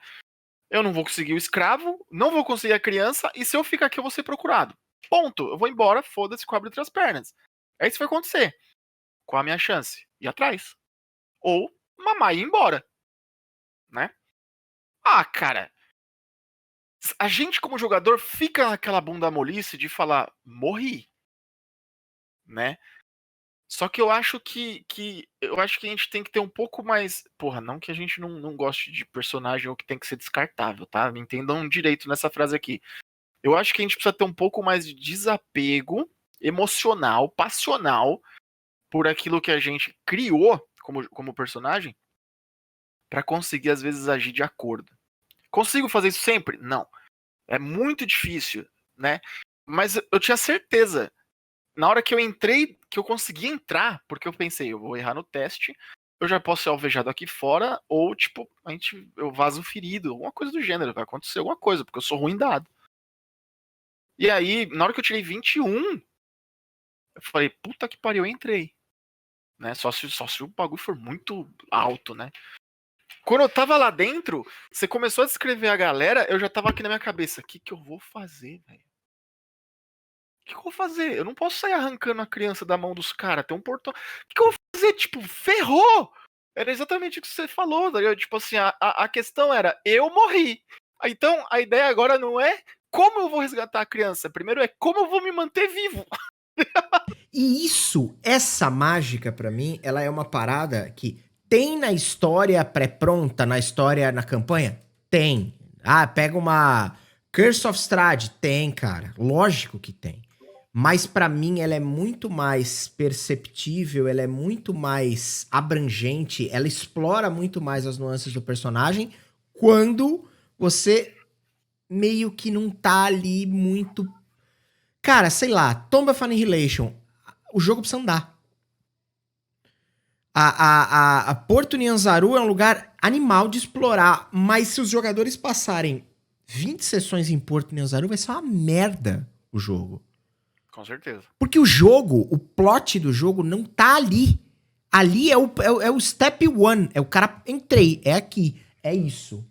Eu não vou conseguir o escravo, não vou conseguir a criança, e se eu ficar aqui eu vou ser procurado. Ponto. Eu vou embora, foda-se, cobre entre as pernas. É isso que vai acontecer. Qual a minha chance? Ir atrás. Ou mamar e ir embora. Né? Cara. A gente, como jogador, fica naquela bunda molice de falar, morri. Né? Só que eu acho que a gente tem que ter um pouco mais. Porra, não que a gente não goste de personagem ou que tem que ser descartável, tá? Me entendam direito nessa frase aqui. Eu acho que a gente precisa ter um pouco mais de desapego emocional, passional, por aquilo que a gente criou como personagem, pra conseguir, às vezes, agir de acordo. Consigo fazer isso sempre? Não. É muito difícil, né? Mas eu tinha certeza. Na hora que eu entrei, que eu consegui entrar, porque eu pensei, eu vou errar no teste, eu já posso ser alvejado aqui fora, ou, tipo, eu vazo ferido, alguma coisa do gênero, vai acontecer alguma coisa, porque eu sou ruim dado. E aí, na hora que eu tirei 21, eu falei, puta que pariu, eu entrei. Né? Só se o bagulho for muito alto, né? Quando eu tava lá dentro, você começou a descrever a galera, eu já tava aqui na minha cabeça, o que eu vou fazer, velho? O que eu vou fazer? Eu não posso sair arrancando a criança da mão dos caras. Tem um portão. O que eu vou fazer? Tipo, ferrou! Era exatamente o que você falou. Tá? Tipo assim, a questão era, eu morri. Então, a ideia agora não é como eu vou resgatar a criança. Primeiro é como eu vou me manter vivo. E essa mágica, pra mim, ela é uma parada que tem na história pré-pronta, na campanha? Tem. Pega uma Curse of Strahd? Tem, cara. Lógico que tem. Mas pra mim ela é muito mais perceptível, ela é muito mais abrangente, ela explora muito mais as nuances do personagem quando você meio que não tá ali muito... Cara, sei lá, Tomb of Annihilation, o jogo precisa andar. A Porto Nyanzaru é um lugar animal de explorar, mas se os jogadores passarem 20 sessões em Porto Nyanzaru, vai ser uma merda o jogo. Com certeza. Porque o plot do jogo não tá ali. Ali é o step one. É o cara, entrei, é aqui, é isso.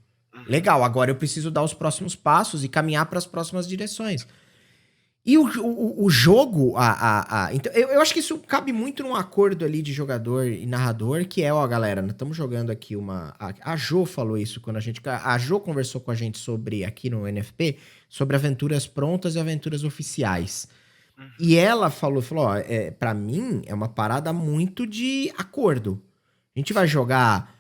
Legal, agora eu preciso dar os próximos passos e caminhar para as próximas direções. E o jogo, então, eu acho que isso cabe muito num acordo ali de jogador e narrador, que é, galera, nós estamos jogando aqui a Jo falou isso quando a Jo conversou com a gente sobre, aqui no NFP, sobre aventuras prontas e aventuras oficiais. E ela falou, ó, pra mim é uma parada muito de acordo. A gente vai jogar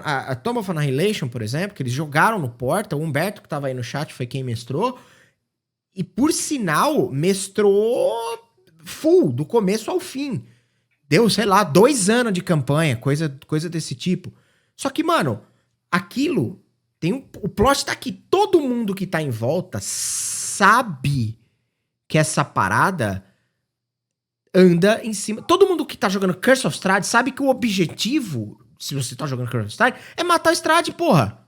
a Tomb of Annihilation, por exemplo, que eles jogaram no Porta, o Humberto que tava aí no chat foi quem mestrou, e por sinal, mestrou full, do começo ao fim. Deu, sei lá, 2 anos de campanha, coisa desse tipo. Só que, mano, aquilo o plot tá que todo mundo que tá em volta sabe que essa parada anda em cima. Todo mundo que tá jogando Curse of Strahd sabe que o objetivo, se você tá jogando Curse of Strahd, é matar o Strahd, porra.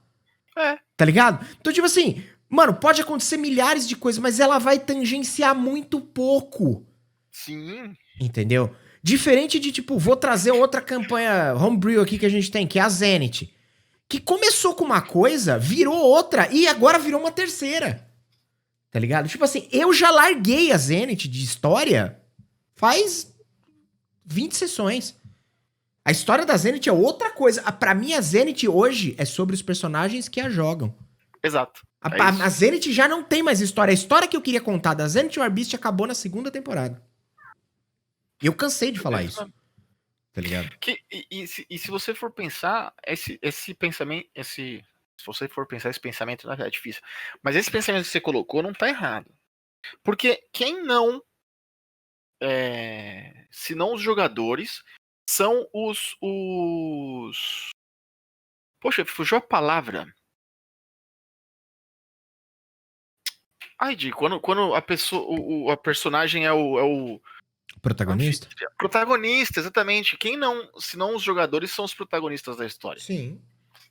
É. Tá ligado? Então, tipo assim, mano, pode acontecer milhares de coisas, mas ela vai tangenciar muito pouco. Sim. Entendeu? Diferente de, tipo, vou trazer outra campanha homebrew aqui que a gente tem, que é a Zenith. Que começou com uma coisa, virou outra e agora virou uma terceira. Tá ligado? Tipo assim, eu já larguei a Zenith de história faz 20 sessões. A história da Zenith é outra coisa. Pra mim, a Zenith hoje é sobre os personagens que a jogam. Exato. A Zenith já não tem mais história. A história que eu queria contar da Zenith Warbeast acabou na 2ª temporada. E eu cansei de falar isso. Tá ligado? E se você for pensar, esse pensamento, se você for pensar esse pensamento, não é difícil. Mas esse pensamento que você colocou não tá errado. Porque quem não, se não os jogadores, são os... Poxa, fugiu a palavra. Ai, Di, quando a pessoa, a personagem é o Protagonista? protagonista, exatamente. Quem não, se não os jogadores, são os protagonistas da história. Sim.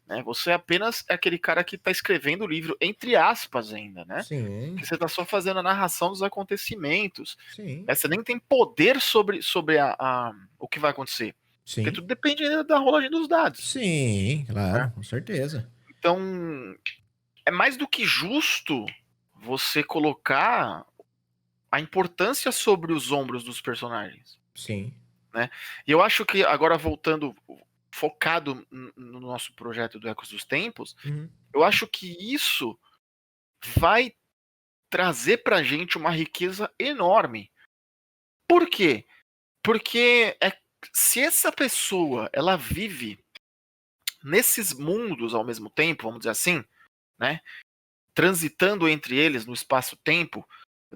Né? Você apenas é aquele cara que está escrevendo o livro, entre aspas ainda, né? Sim. Que você está só fazendo a narração dos acontecimentos. Sim. Você nem tem poder sobre o que vai acontecer. Sim. Porque tudo depende da rolagem dos dados. Sim, claro, né? com certeza. Então, é mais do que justo você colocar a importância sobre os ombros dos personagens. Sim. Né? E eu acho que, agora voltando, focado no nosso projeto do Ecos dos Tempos, eu acho que isso vai trazer pra gente uma riqueza enorme. Por quê? Porque se essa pessoa ela vive nesses mundos ao mesmo tempo, vamos dizer assim, né? Transitando entre eles no espaço-tempo,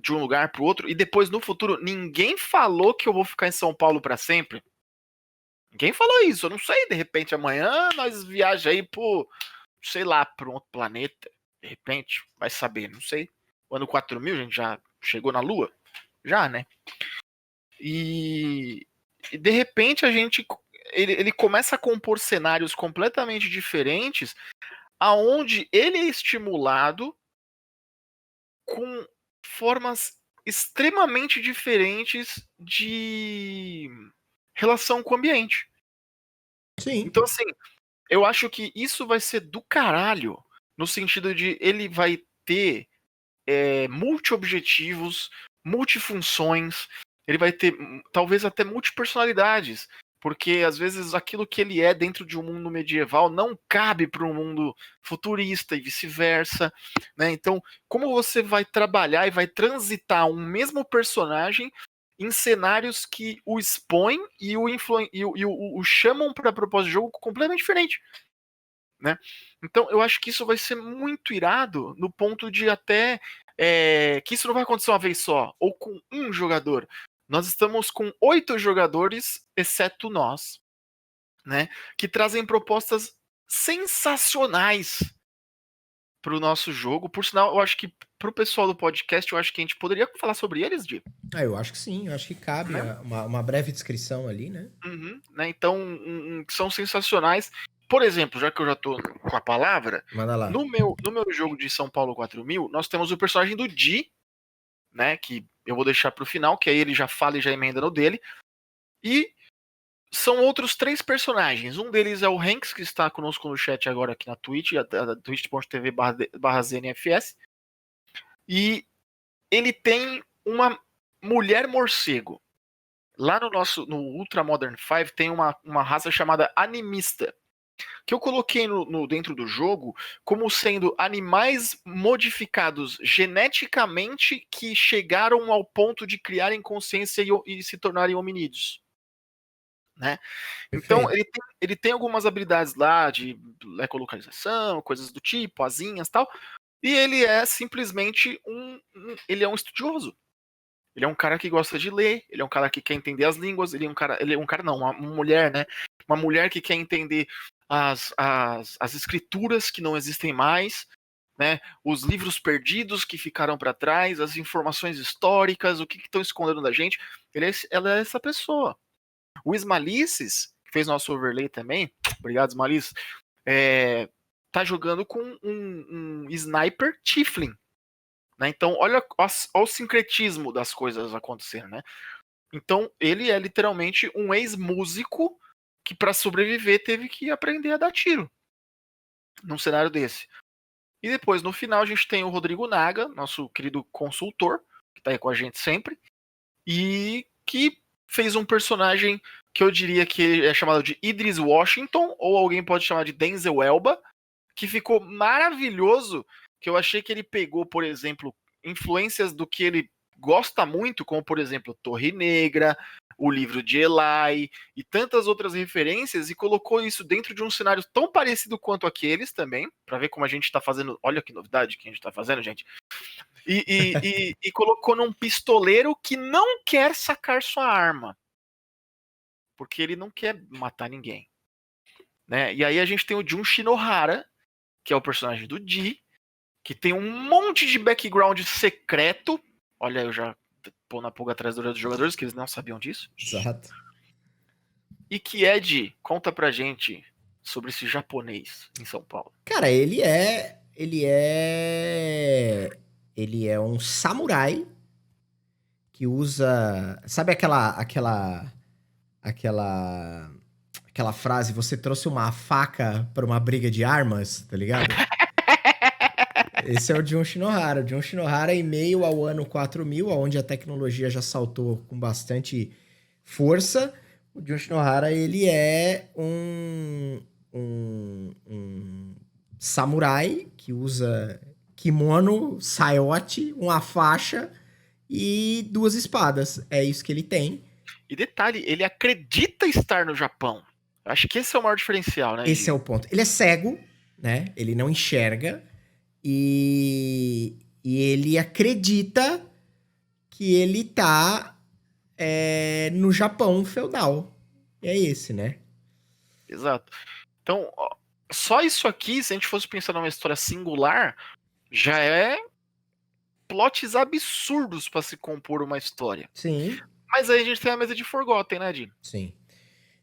de um lugar para o outro, e depois no futuro, ninguém falou que eu vou ficar em São Paulo para sempre. Ninguém falou isso, eu não sei, de repente amanhã nós viaja aí pro, sei lá, para um outro planeta, de repente, vai saber, não sei. O ano 4000 a gente já chegou na Lua? Já, né? E de repente ele começa a compor cenários completamente diferentes, aonde ele é estimulado com formas extremamente diferentes de relação com o ambiente. Sim. Então, assim, eu acho que isso vai ser do caralho, no sentido de ele vai ter multi-objetivos, multifunções, ele vai ter talvez até multipersonalidades, porque às vezes aquilo que ele é dentro de um mundo medieval não cabe para um mundo futurista e vice-versa, né? Então, como você vai trabalhar e vai transitar um mesmo personagem em cenários que o expõem e o chamam para propósito de jogo completamente diferente, né? Então, eu acho que isso vai ser muito irado no ponto de até que isso não vai acontecer uma vez só, ou com um jogador. Nós estamos com 8 jogadores, exceto nós, né? Que trazem propostas sensacionais para o nosso jogo. Por sinal, eu acho que para o pessoal do podcast, eu acho que a gente poderia falar sobre eles, Di. Eu acho que sim, eu acho que cabe uma breve descrição ali, né? Né? Então, são sensacionais. Por exemplo, já que eu já tô com a palavra, manda lá. No meu jogo de São Paulo 4000, nós temos o personagem do Di, né, que eu vou deixar pro final, que aí ele já fala e já emenda no dele. E são outros 3 personagens. Um deles é o Hanks, que está conosco no chat agora aqui na Twitch, twitch.tv/znfs. E ele tem uma mulher morcego. Lá no Ultra Modern 5 tem uma raça chamada Animista, que eu coloquei dentro do jogo como sendo animais modificados geneticamente que chegaram ao ponto de criarem consciência e se tornarem hominídeos. Né? Então, Perfeito. ele tem algumas habilidades lá de ecolocalização, coisas do tipo, asinhas e tal, e ele é simplesmente ele é um estudioso. Ele é um cara que gosta de ler, ele é um cara que quer entender as línguas, ele é um cara não, uma mulher, né? Uma mulher que quer entender as escrituras que não existem mais, né? Os livros perdidos que ficaram para trás, as informações históricas, o que estão escondendo da gente. Ela é essa pessoa. O Smalices, que fez nosso overlay também, obrigado, Smalices, tá jogando com um sniper Tiflin. Né? Então, olha o sincretismo das coisas acontecendo, né? Então, ele é literalmente um ex-músico que, para sobreviver, teve que aprender a dar tiro num cenário desse. E depois, no final, a gente tem o Rodrigo Naga, nosso querido consultor, que tá aí com a gente sempre, e que fez um personagem que eu diria que é chamado de Idris Washington, ou alguém pode chamar de Denzel Elba, que ficou maravilhoso, que eu achei que ele pegou, por exemplo, influências do que ele gosta muito, como, por exemplo, Torre Negra, o livro de Eli e tantas outras referências, e colocou isso dentro de um cenário tão parecido quanto aqueles também, para ver como a gente tá fazendo. Olha que novidade que a gente tá fazendo, gente. E colocou num pistoleiro que não quer sacar sua arma, porque ele não quer matar ninguém. Né? E aí a gente tem o Jun Shinohara, que é o personagem do Di, que tem um monte de background secreto. Olha, eu já pôr na pulga atrás dos jogadores, que eles não sabiam disso. Exato. E que é de, conta pra gente sobre esse japonês em São Paulo. Cara, ele é um samurai que usa, sabe aquela frase, você trouxe uma faca pra uma briga de armas, tá ligado? Esse é o Jun Shinohara. O Jun Shinohara, em meio ao ano 4000, onde a tecnologia já saltou com bastante força, o Jun Shinohara, ele é um samurai que usa kimono, saiote, uma faixa e duas espadas. É isso que ele tem. E detalhe, ele acredita estar no Japão. Acho que esse é o maior diferencial, né? Esse é o ponto. Ele é cego, né? Ele não enxerga. E ele acredita que ele tá no Japão feudal. E é esse, né? Exato. Então, ó, só isso aqui, se a gente fosse pensar numa história singular, já é plots absurdos para se compor uma história. Sim, Mas aí a gente tem a mesa de Forgotten, né, Di? sim.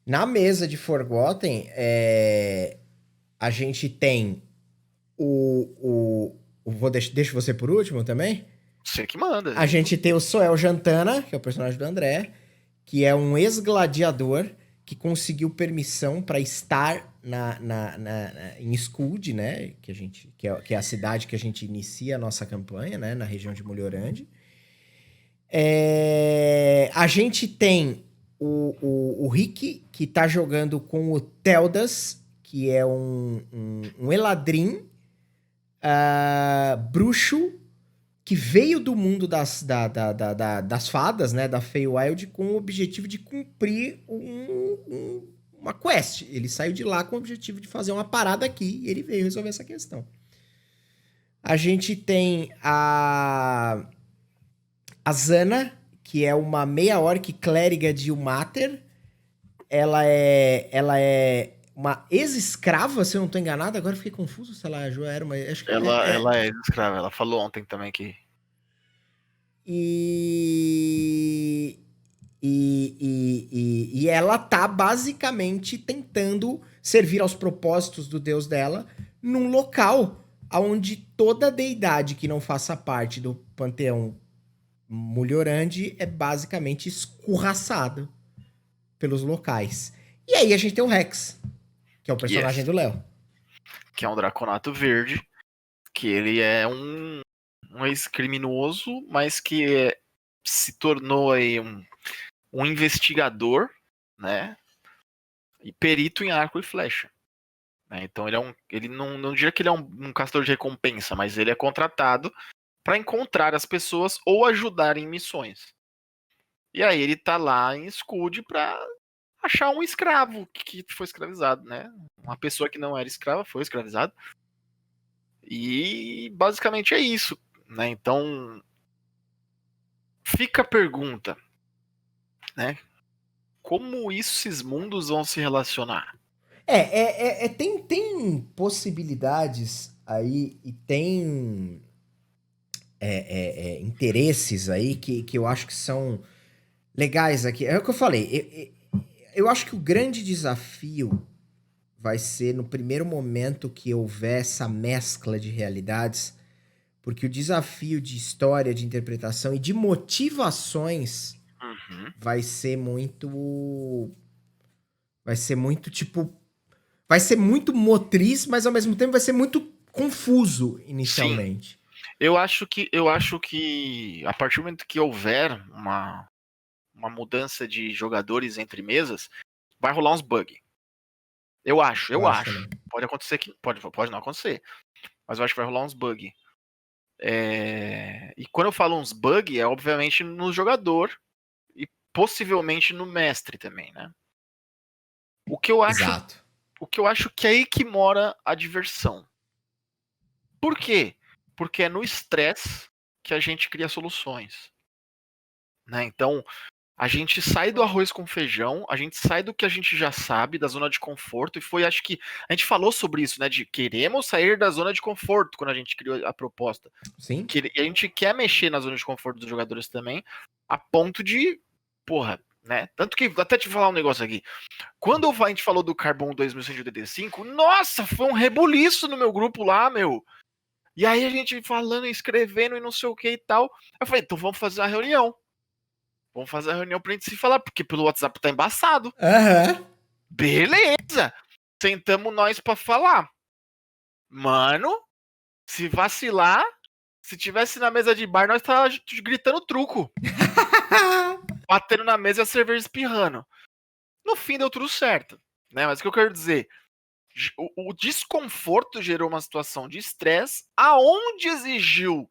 Na mesa de Forgotten, a gente tem deixa você por último também? Você que manda. A gente tem o Soel Jantana, que é o personagem do André, que é um ex-gladiador que conseguiu permissão para estar em Skuld, né? Que é a cidade que a gente inicia a nossa campanha, né? Na região de Mulhorande. A gente tem o Rick, que tá jogando com o Teldas, que é um Eladrin bruxo que veio do mundo das fadas, né, da Feywild, com o objetivo de cumprir uma quest. Ele saiu de lá com o objetivo de fazer uma parada aqui e ele veio resolver essa questão. A gente tem a Zana, que é uma meia-orc clériga de Umater. Ela é uma ex-escrava, se eu não tô enganado. Agora eu fiquei confuso se ela já era uma... Acho que Ela é escrava, ela falou ontem também que... E ela tá basicamente tentando servir aos propósitos do deus dela num local onde toda deidade que não faça parte do panteão Mulhorande é basicamente escorraçada pelos locais. E aí a gente tem o Rex, que é o personagem do Léo. Que é um Draconato Verde, que ele é um ex-criminoso, mas que se tornou aí um investigador, né? E perito em arco e flecha. né? Então ele não diria que ele é um caçador de recompensa, mas ele é contratado para encontrar as pessoas ou ajudar em missões. E aí ele tá lá em Skuld para achar um escravo que foi escravizado, né? Uma pessoa que não era escrava foi escravizada. E basicamente é isso, né? Então fica a pergunta, né? Como esses mundos vão se relacionar? Tem possibilidades aí e tem interesses aí que eu acho que são legais aqui. É o que eu falei. Eu acho que o grande desafio vai ser no primeiro momento que houver essa mescla de realidades, porque o desafio de história, de interpretação e de motivações Uhum. vai ser muito. Vai ser muito tipo. Vai ser muito motriz, mas ao mesmo tempo vai ser muito confuso Sim, inicialmente. eu acho que a partir do momento que houver uma mudança de jogadores entre mesas, vai rolar uns bugs. Eu acho, Eu eu acho acho. também. Pode acontecer que pode não acontecer, mas eu acho que vai rolar uns bugs. E quando eu falo uns bugs, é obviamente no jogador e possivelmente no mestre também, né? O que eu acho, Exato. o que eu acho que é aí que mora a diversão. Por quê? Porque é no estresse que a gente cria soluções, né? Então, a gente sai do arroz com feijão, a gente sai do que a gente já sabe, da zona de conforto, e foi, acho que, a gente falou sobre isso, né, de queremos sair da zona de conforto quando a gente criou a proposta. Sim? E a gente quer mexer na zona de conforto dos jogadores também, a ponto de, porra, né, tanto que, até te falar um negócio aqui, quando a gente falou do Carbon 2185, nossa, foi um rebuliço no meu grupo lá, meu. E aí a gente falando, escrevendo e não sei o que e tal. Eu falei, então vamos fazer uma reunião. Vamos fazer a reunião pra gente se falar, porque pelo WhatsApp tá embaçado. Aham. Beleza! Sentamos nós pra falar. Mano, se vacilar, se tivesse na mesa de bar, nós tava gritando truco. Batendo na mesa e a cerveja espirrando. No fim deu tudo certo. Né? Mas o que eu quero dizer? O desconforto gerou uma situação de estresse aonde exigiu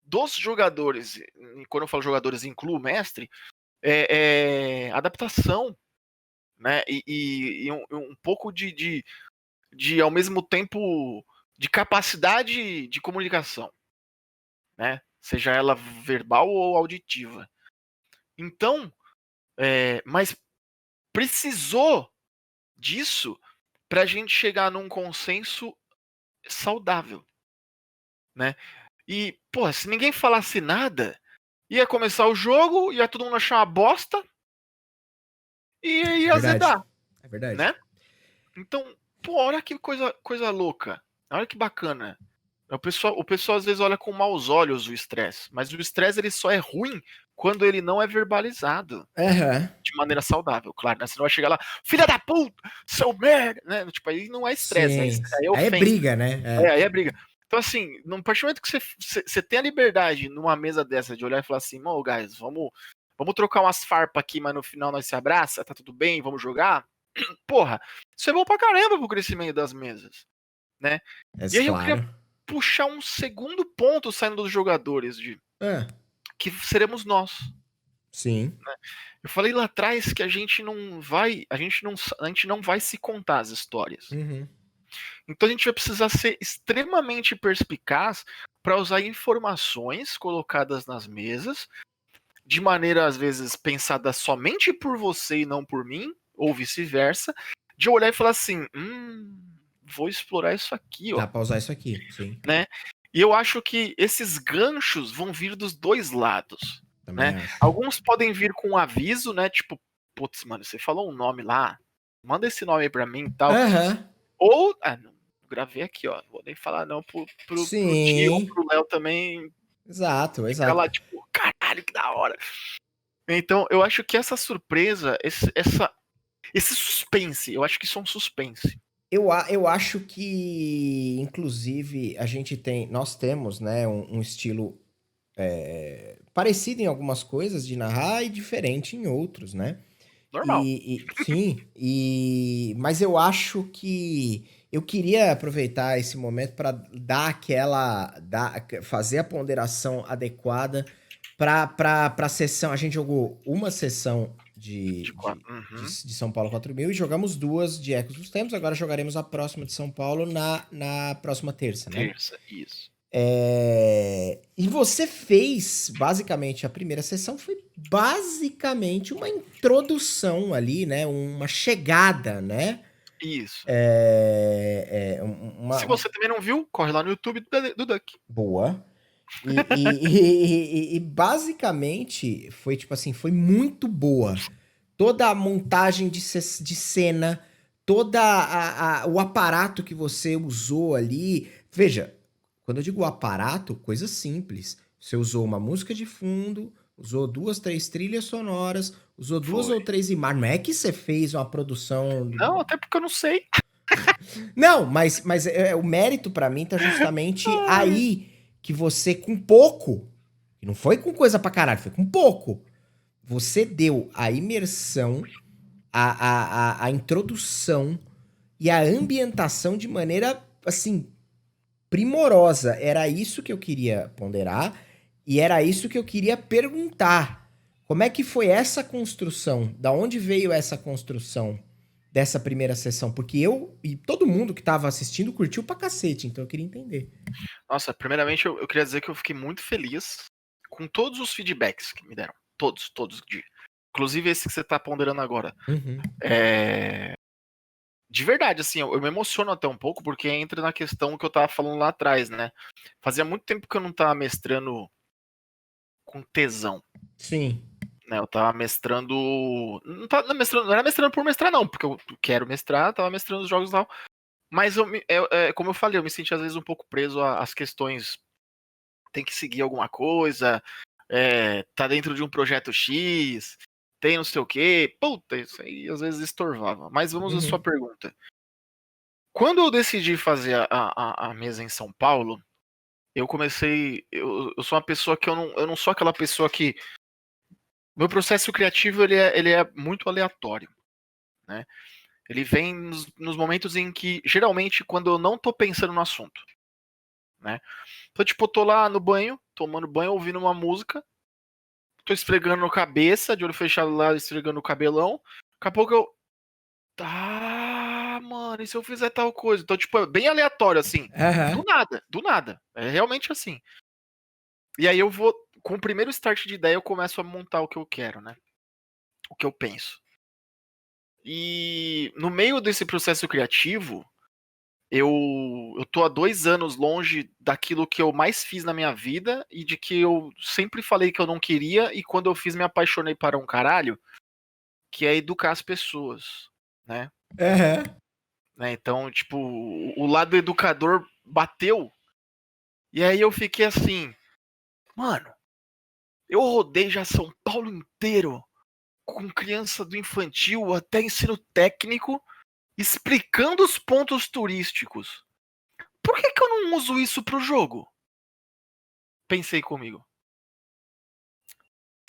dos jogadores, e quando eu falo jogadores, incluo o mestre, adaptação, né? E um pouco de, ao mesmo tempo, de capacidade de comunicação, né? Seja ela verbal ou auditiva. Então, mas precisou disso para a gente chegar num consenso saudável, né? E, pô, se ninguém falasse nada, ia começar o jogo, ia todo mundo achar uma bosta e É ia verdade. azedar, É verdade. né? Então, pô, olha que coisa louca. Olha que bacana. O pessoal às vezes olha com maus olhos o estresse, mas o estresse ele só é ruim quando ele não é verbalizado Aham. de maneira saudável, claro, né? Você não vai chegar lá, filha da puta, seu merda, né? Tipo, aí não é estresse, aí, Sim. aí é Aí é ofensa. briga, né? Aí é briga. Então, assim, no partir do momento que você tem a liberdade numa mesa dessa de olhar e falar assim, ô, guys, vamos trocar umas farpas aqui, mas no final nós se abraça, tá tudo bem, vamos jogar. Porra, isso é bom pra caramba pro crescimento das mesas, né? É E aí eu queria claro. puxar um segundo ponto saindo dos jogadores, Ah, que seremos nós. sim. Eu falei lá atrás que a gente não vai se contar as histórias. Uhum. Então a gente vai precisar ser extremamente perspicaz para usar informações colocadas nas mesas, de maneira às vezes pensada somente por você e não por mim, ou vice-versa, de olhar e falar assim, vou explorar isso aqui, Dá ó, pra usar isso aqui, sim. né? E eu acho que esses ganchos vão vir dos dois lados, Também né? acho. Alguns podem vir com um aviso, né? Tipo, putz, mano, você falou um nome lá, manda esse nome aí pra mim e tal. Aham. Ou, não, gravei aqui, ó, vou nem falar não pro tio ou Sim. pro Léo também Exato, ficar exato. lá, tipo, caralho, que da hora. Então, eu acho que essa surpresa, esse suspense, eu acho que isso é um suspense. Eu acho que, inclusive, nós temos, né, um estilo parecido em algumas coisas de narrar e diferente em outros, né? Normal. Sim, mas eu acho que Eu queria aproveitar esse momento para fazer a ponderação adequada para a sessão. A gente jogou uma sessão de São Paulo 4000 e jogamos duas de Ecos dos Tempos. Agora jogaremos a próxima de São Paulo na próxima terça, né? Terça, isso. E você fez, basicamente, a primeira sessão foi basicamente uma introdução ali, né? Uma chegada, né? Isso. Uma, Se você também não viu, corre lá no YouTube do Duck. boa. E basicamente foi tipo assim, foi muito boa. Toda a montagem de cena, o aparato que você usou ali. Veja, quando eu digo aparato, coisa simples. Você usou uma música de fundo, usou 2, 3 trilhas sonoras, usou 2 ou 3 imagens. Não é que você fez uma produção. Não, até porque eu não sei. Não, mas o mérito pra mim tá justamente aí que você, com pouco, e não foi com coisa pra caralho, foi com pouco, você deu a imersão, a introdução e a ambientação de maneira, assim, primorosa. Era isso que eu queria ponderar e era isso que eu queria perguntar. Como é que foi essa construção? Da onde veio essa construção dessa primeira sessão? Porque eu e todo mundo que tava assistindo curtiu pra cacete, então eu queria entender. Nossa, primeiramente eu queria dizer que eu fiquei muito feliz com todos os feedbacks que me deram. Todos. Inclusive esse que você tá ponderando agora. Uhum. De verdade, assim, eu me emociono até um pouco, porque entra na questão que eu tava falando lá atrás, né? Fazia muito tempo que eu não tava mestrando com tesão. Sim. Né? Eu tava mestrando. Não era mestrando por mestrar, não, porque eu quero mestrar, tava mestrando os jogos e tal. Mas como eu falei, eu me senti às vezes um pouco preso às questões. Tem que seguir alguma coisa, tá dentro de um projeto X, tem não sei o quê. Puta, isso aí às vezes estorvava. Mas vamos à sua pergunta. Quando eu decidi fazer a mesa em São Paulo, eu comecei. Eu sou uma pessoa que eu não sou aquela pessoa que. Meu processo criativo ele é muito aleatório. Né? Ele vem nos momentos em que, geralmente, quando eu não tô pensando no assunto. Né? Então, tipo, eu tô lá no banho, tomando banho, ouvindo uma música, tô esfregando a cabeça, de olho fechado lá, esfregando o cabelão. Daqui a pouco eu. Tá, mano, e se eu fizer tal coisa? Então, tipo, é bem aleatório, assim. Uhum. Do nada. É realmente assim. E aí eu vou, com o primeiro start de ideia, eu começo a montar o que eu quero, né? O que eu penso. E no meio desse processo criativo, eu tô há 2 anos longe daquilo que eu mais fiz na minha vida e de que eu sempre falei que eu não queria e quando eu fiz me apaixonei para um caralho, que é educar as pessoas, né? Uhum. Então, tipo, o lado educador bateu e aí eu fiquei assim, mano, eu rodei já São Paulo inteiro com criança do infantil até ensino técnico explicando os pontos turísticos. Por que eu não uso isso pro jogo? Pensei comigo.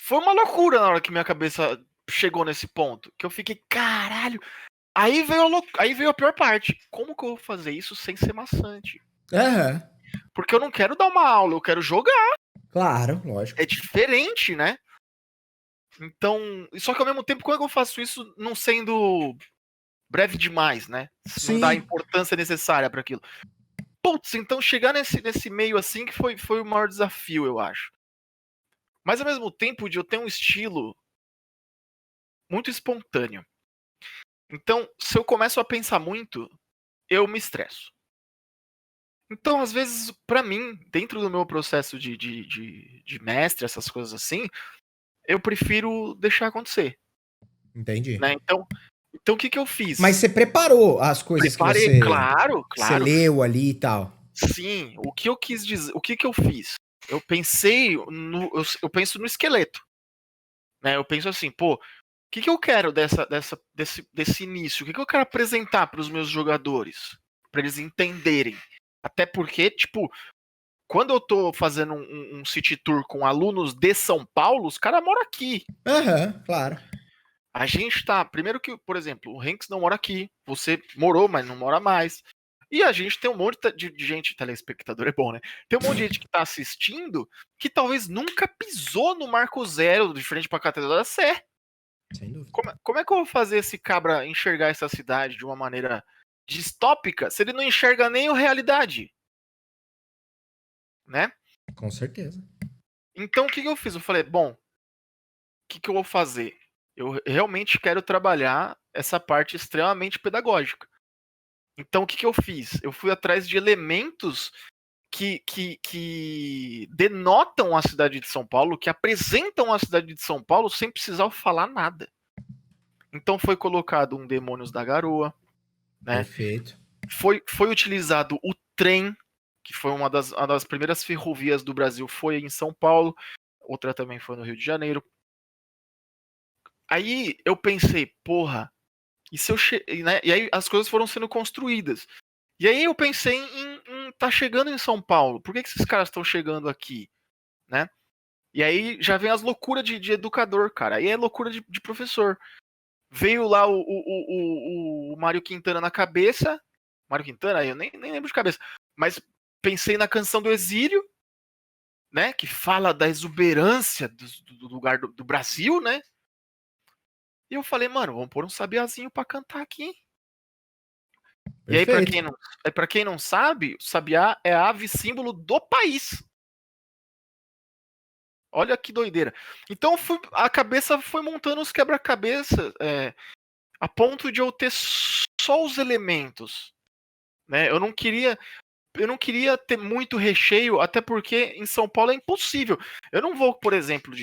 Foi uma loucura na hora que minha cabeça chegou nesse ponto. Que eu fiquei, caralho. Aí veio a pior parte. Como que eu vou fazer isso sem ser maçante? Uhum. Porque eu não quero dar uma aula, eu quero jogar. Claro, lógico. É diferente, né? Então, só que ao mesmo tempo, como é que eu faço isso não sendo breve demais, né? Não dá a Sim. importância necessária para aquilo. Putz, então chegar nesse meio assim que foi o maior desafio, eu acho. Mas ao mesmo tempo, eu tenho um estilo muito espontâneo. Então, se eu começo a pensar muito, eu me estresso. Então, às vezes, pra mim, dentro do meu processo de mestre, essas coisas assim, eu prefiro deixar acontecer. Entendi. Né? Então, o que eu fiz? Mas você preparou as coisas Preparei, que você leu ali e tal. Sim, o que eu quis dizer, o que eu fiz? Eu pensei eu penso no esqueleto. Né? Eu penso assim, pô, o que eu quero desse início? O que eu quero apresentar para os meus jogadores? Para eles entenderem. Até porque, tipo, quando eu tô fazendo um city tour com alunos de São Paulo, os caras moram aqui. Aham, claro. A gente tá. Primeiro que, por exemplo, o Hanks não mora aqui. Você morou, mas não mora mais. E a gente tem um monte de gente, telespectador é bom, né? Tem um monte de gente que tá assistindo que talvez nunca pisou no Marco Zero de frente pra Catedral da Sé. Sem dúvida. Como é que eu vou fazer esse cabra enxergar essa cidade de uma maneira distópica se ele não enxerga nem a realidade? Né? Com certeza. Então o que eu fiz? Eu falei, bom, o que eu vou fazer? Eu realmente quero trabalhar essa parte extremamente pedagógica. Então o que eu fiz? Eu fui atrás de elementos que denotam a cidade de São Paulo, que apresentam a cidade de São Paulo sem precisar falar nada. Então foi colocado um Demônios da Garoa, né? Perfeito. Foi utilizado o trem, que foi uma das primeiras ferrovias do Brasil, foi em São Paulo, outra também foi no Rio de Janeiro. Aí eu pensei, porra, e se eu né? E aí as coisas foram sendo construídas. E aí eu pensei em tá chegando em São Paulo. Por que esses caras estão chegando aqui, né? E aí já vem as loucuras de educador, cara. Aí é loucura de professor. Veio lá o Mário Quintana na cabeça. Mário Quintana? Eu nem lembro de cabeça. Mas pensei na canção do Exílio, né? Que fala da exuberância do lugar do Brasil, né? E eu falei, mano, vamos pôr um sabiazinho pra cantar aqui. E aí, Perfeito. pra quem não sabe, o sabiá é a ave símbolo do país. Olha que doideira. Então a cabeça foi montando os quebra-cabeça a ponto de eu ter só os elementos. Né? Eu não queria ter muito recheio, até porque em São Paulo é impossível. Eu não vou, por exemplo,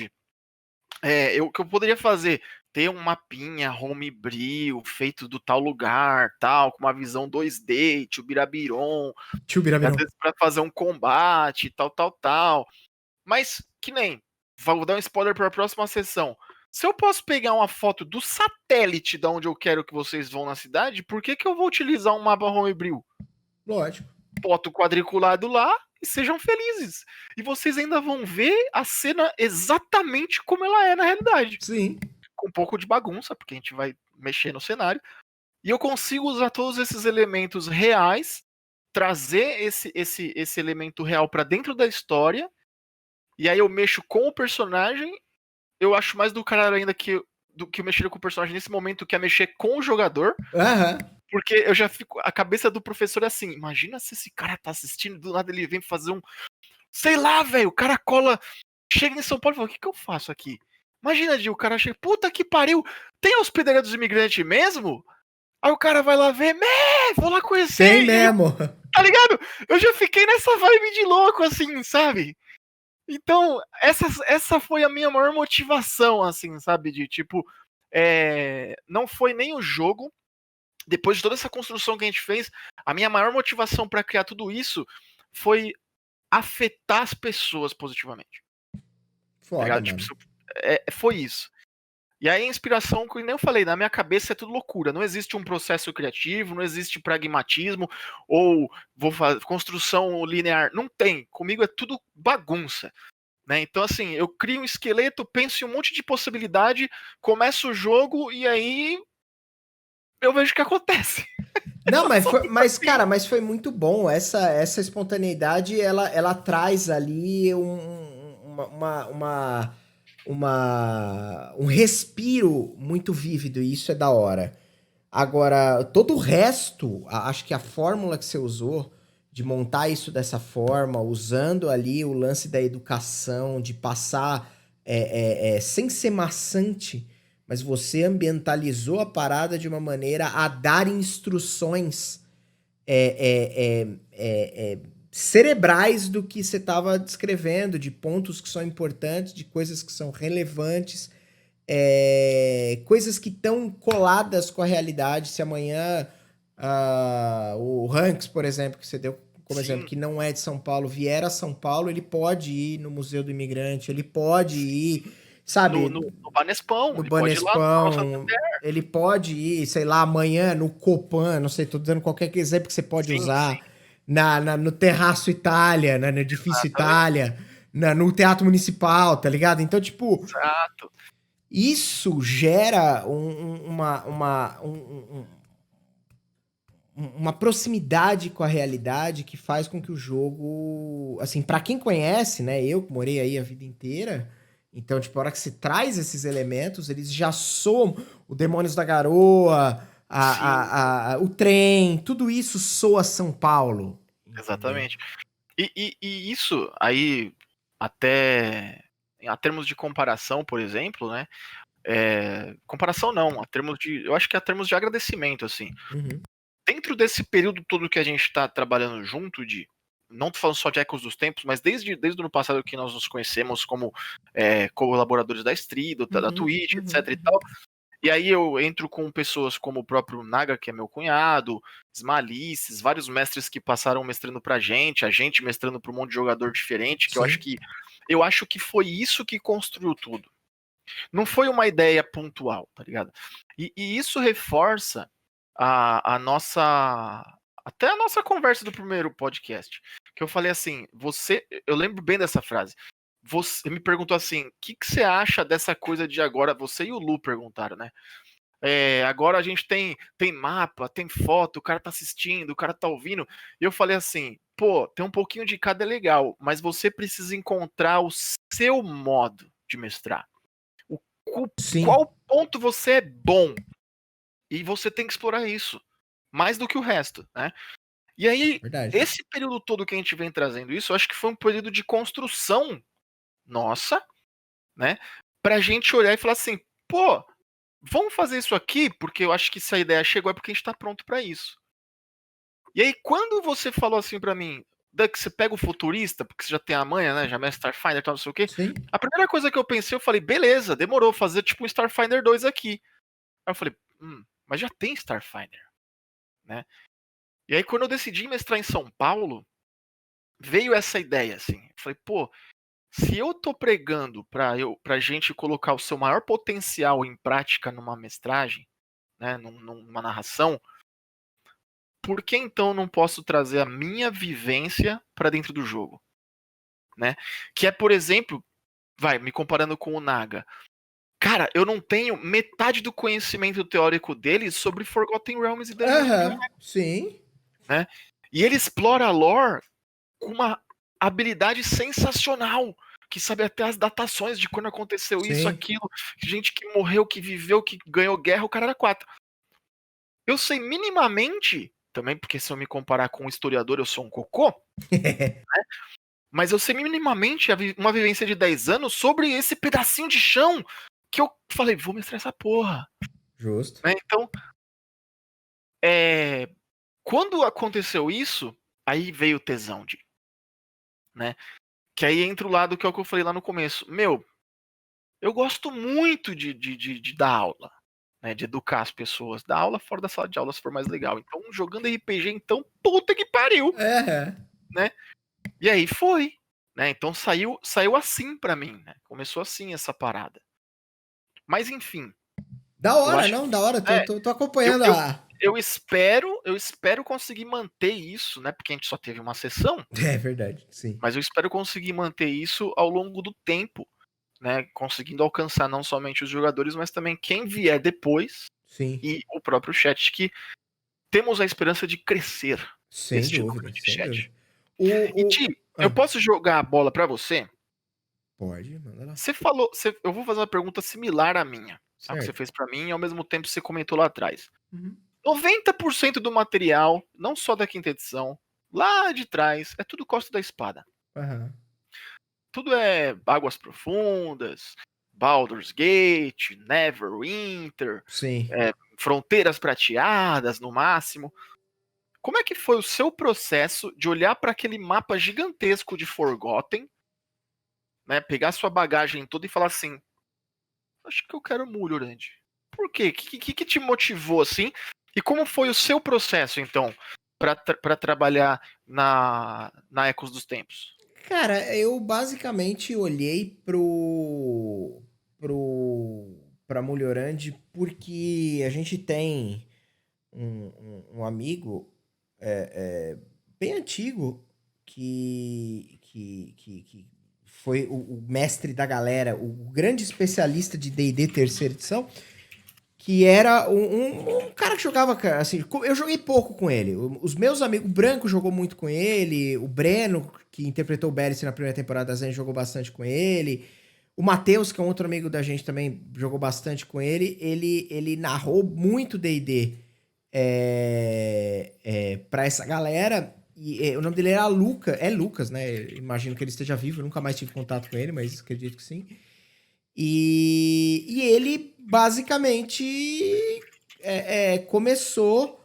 o que eu poderia fazer? Ter um mapinha homebrew feito do tal lugar, tal, com uma visão 2D, tio Birabiron, Tio às Birabiron. vezes para fazer um combate, tal. Mas, que nem, vou dar um spoiler para a próxima sessão. Se eu posso pegar uma foto do satélite da onde eu quero que vocês vão na cidade, por que eu vou utilizar um mapa homebrew? Lógico. Boto quadriculado lá e sejam felizes. E vocês ainda vão ver a cena exatamente como ela é na realidade. Sim. Com um pouco de bagunça, porque a gente vai mexer no cenário. E eu consigo usar todos esses elementos reais, trazer esse elemento real para dentro da história. E aí eu mexo com o personagem. Eu acho mais do cara ainda do que mexer com o personagem nesse momento, que é mexer com o jogador. Aham. Porque eu já fico. A cabeça do professor é assim: imagina se esse cara tá assistindo, do nada ele vem fazer um. Sei lá, velho, o cara cola. Chega em São Paulo e fala: o que eu faço aqui? Imagina, Gil, o cara chega, puta que pariu, tem hospedaria dos imigrantes mesmo? Aí o cara vai lá ver, vou lá conhecer. Tem mesmo. Tá ligado? Eu já fiquei nessa vibe de louco, assim, sabe? Então, essa foi a minha maior motivação, assim, sabe? De tipo, não foi nem o jogo. Depois de toda essa construção que a gente fez, a minha maior motivação para criar tudo isso foi afetar as pessoas positivamente. Foda, Tipo, mano. foi isso. E aí a inspiração, como nem eu falei, na minha cabeça é tudo loucura. Não existe um processo criativo, não existe pragmatismo ou vou fazer construção linear. Não tem. Comigo é tudo bagunça. Né? Então, assim, eu crio um esqueleto, penso em um monte de possibilidade, começo o jogo e aí eu vejo o que acontece. Não, cara, mas foi muito bom. Essa espontaneidade, ela traz ali um respiro muito vívido, e isso é da hora. Agora, todo o resto, acho que a fórmula que você usou de montar isso dessa forma, usando ali o lance da educação, de passar sem ser maçante, mas você ambientalizou a parada de uma maneira a dar instruções cerebrais do que você estava descrevendo, de pontos que são importantes, de coisas que são relevantes, coisas que estão coladas com a realidade. Se amanhã o Hanks, por exemplo, que você deu como Sim. exemplo, que não é de São Paulo, vier a São Paulo, ele pode ir no Museu do Imigrante, ele pode ir, sabe, No Banespão, no ele pode ir lá no Nossa Banespão, ele pode ir, sei lá, amanhã no Copan, não sei, tô dando qualquer exemplo que você pode usar, sim. no Terraço Itália, no Edifício Exatamente. Itália, no Teatro Municipal, tá ligado? Então, tipo, Exato. isso gera uma proximidade com a realidade que faz com que o jogo, assim, pra quem conhece, né, eu que morei aí a vida inteira, então, tipo, a hora que você traz esses elementos, eles já soam o Demônios da Garoa, Sim, o trem, tudo isso soa São Paulo, entendeu? exatamente. E isso aí, até a termos de comparação, por exemplo, né? Comparação não, a termos de. Eu acho que a termos de agradecimento, assim. Uhum, Dentro desse período todo que a gente está trabalhando junto, de. Não tô falando só de Ecos dos Tempos, mas desde o ano passado que nós nos conhecemos como colaboradores da Street, da uhum, Twitch, uhum, etc e uhum. tal. E aí eu entro com pessoas como o próprio Naga, que é meu cunhado, Smalices, vários mestres que passaram mestrando pra gente, a gente mestrando pra um monte de jogador diferente, que Sim, eu acho que foi isso que construiu tudo. Não foi uma ideia pontual, tá ligado? E isso reforça a nossa. Até a nossa conversa do primeiro podcast. Que eu falei assim, eu lembro bem dessa frase. Você me perguntou assim: o que você acha dessa coisa de agora? Você e o Lu perguntaram, né? Agora a gente tem mapa, tem foto, o cara tá assistindo, o cara tá ouvindo. E eu falei assim, pô, tem um pouquinho de cada legal, mas você precisa encontrar o seu modo de mestrar. O, sim, qual ponto você é bom. E você tem que explorar isso. Mais do que o resto, né? E aí, verdade. esse período todo que a gente vem trazendo isso, eu acho que foi um período de construção nossa, né? Pra gente olhar e falar assim, pô, vamos fazer isso aqui, porque eu acho que se a ideia chegou é porque a gente tá pronto para isso. E aí, quando você falou assim para mim, Duck, você pega o futurista, porque você já tem a manha, né? Já é Starfinder e tal, não sei o quê. Sim. A primeira coisa que eu pensei, eu falei, beleza, demorou, fazer tipo um Starfinder 2 aqui. Aí eu falei, mas já tem Starfinder, né? E aí, quando eu decidi mestrar em São Paulo, veio essa ideia, assim. Eu falei, pô, se eu tô pregando pra gente colocar o seu maior potencial em prática numa mestragem, né, numa narração, por que então não posso trazer a minha vivência para dentro do jogo, né? Que é, por exemplo, me comparando com o Naga. Cara, eu não tenho metade do conhecimento teórico dele sobre Forgotten Realms e Dungeons and Aham, Dragons, sim. né? E ele explora a lore com uma habilidade sensacional, que sabe até as datações de quando aconteceu isso, Sim. aquilo, gente que morreu, que viveu, que ganhou guerra, o cara era quatro. Eu sei minimamente, também porque se eu me comparar com um historiador, eu sou um cocô, mas eu sei minimamente uma vivência de 10 anos sobre esse pedacinho de chão que eu falei, vou mestrar essa porra. Justo. Né? Então, é, quando aconteceu isso, aí veio o tesão de, né? Que aí entra o lado que é o que eu falei lá no começo. Meu, eu gosto muito de dar aula, né? De educar as pessoas. Dar aula fora da sala de aula se for mais legal. Então, jogando RPG, então, puta que pariu, É. né? E aí foi, né? Então saiu assim pra mim, né? Começou assim essa parada. Mas enfim, Da eu hora, acho não, que da hora. Tô, é, tô, tô eu, acompanhando eu, a. eu espero conseguir manter isso, né? Porque a gente só teve uma sessão, É verdade, sim. mas eu espero conseguir manter isso ao longo do tempo, né? Conseguindo alcançar não somente os jogadores, mas também quem vier depois Sim. e o próprio chat, que temos a esperança de crescer Sem este número dúvida, de sem dúvida. chat. E Ti, eu Ah, posso jogar a bola pra você? pode, manda lá. Você falou, eu vou fazer uma pergunta similar à minha, a que você Certo. fez pra mim e ao mesmo tempo você comentou lá atrás. Uhum. 90% do material, não só da quinta edição, lá de trás, é tudo Costa da Espada. Aham. Tudo é Águas Profundas, Baldur's Gate, Neverwinter, Sim. Fronteiras Prateadas, no máximo. Como é que foi o seu processo de olhar para aquele mapa gigantesco de Forgotten, né, pegar sua bagagem toda e falar assim, acho que eu quero Mulhorand. Por quê? O que te motivou assim? E como foi o seu processo, então, para trabalhar na Ecos dos Tempos? Cara, eu basicamente olhei pra Mulhorand porque a gente tem um amigo bem antigo que foi o mestre da galera, o grande especialista de D&D terceira edição, que era um cara que jogava, assim, eu joguei pouco com ele. Os meus amigos, o Branco jogou muito com ele, o Breno, que interpretou o Beres na primeira temporada da Zen, jogou bastante com ele. O Matheus, que é um outro amigo da gente também, jogou bastante com ele. Ele narrou muito D&D pra essa galera. E o nome dele era Lucas, né? Imagino que ele esteja vivo, eu nunca mais tive contato com ele, mas acredito que sim. E ele basicamente começou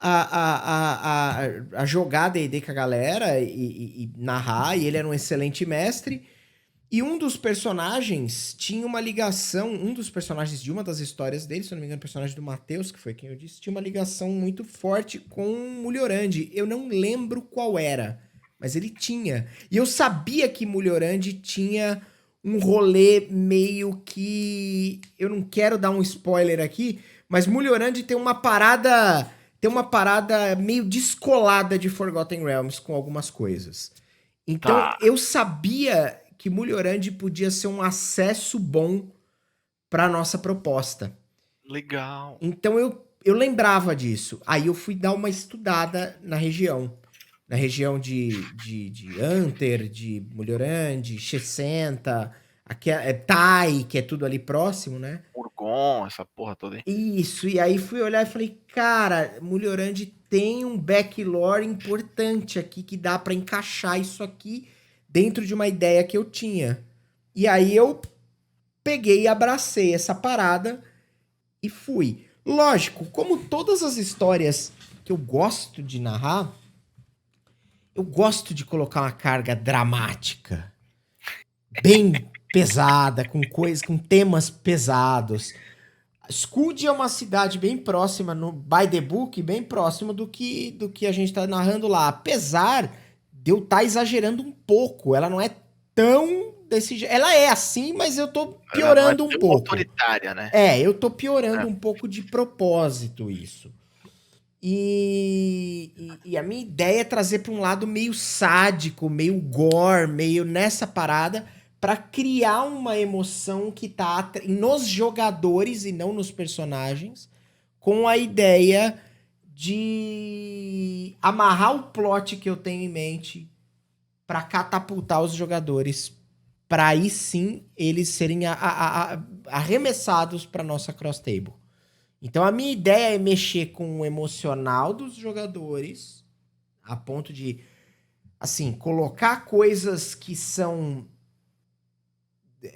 a jogar D&D com a galera e narrar, e ele era um excelente mestre. E um dos personagens tinha uma ligação, um dos personagens de uma das histórias dele, se eu não me engano, o personagem do Matheus, que foi quem eu disse, tinha uma ligação muito forte com Mulhorande. Eu não lembro qual era, mas ele tinha. E eu sabia que Mulhorande tinha um rolê meio que... Eu não quero dar um spoiler aqui, mas Mulhorande tem uma parada meio descolada de Forgotten Realms com algumas coisas. Então, Tá. eu sabia que Mulhorande podia ser um acesso bom para nossa proposta. Legal. Então, eu lembrava disso. Aí eu fui dar uma estudada na região. Na região de Hunter, de Mulhorande, Chessenta, aqui Tai, que é tudo ali próximo, né? Urgon, essa porra toda aí. Isso, e aí fui olhar e falei, cara, Mulhorande tem um backlore importante aqui que dá pra encaixar isso aqui dentro de uma ideia que eu tinha. E aí eu peguei e abracei essa parada e fui. Lógico, como todas as histórias que eu gosto de narrar, eu gosto de colocar uma carga dramática, bem pesada, com temas pesados. Skuld é uma cidade bem próxima, no by the book, bem próximo do que a gente tá narrando lá. Apesar de eu estar exagerando um pouco, ela não é tão desse jeito. Ela é assim, mas eu tô Ela não é piorando um tão pouco. autoritária, né? Eu tô piorando um pouco de propósito isso. E a minha ideia é trazer para um lado meio sádico, meio gore, meio nessa parada, para criar uma emoção que tá nos jogadores e não nos personagens, com a ideia de amarrar o plot que eu tenho em mente para catapultar os jogadores, para aí sim eles serem arremessados para nossa cross table. Então a minha ideia é mexer com o emocional dos jogadores, a ponto de, assim, colocar coisas que são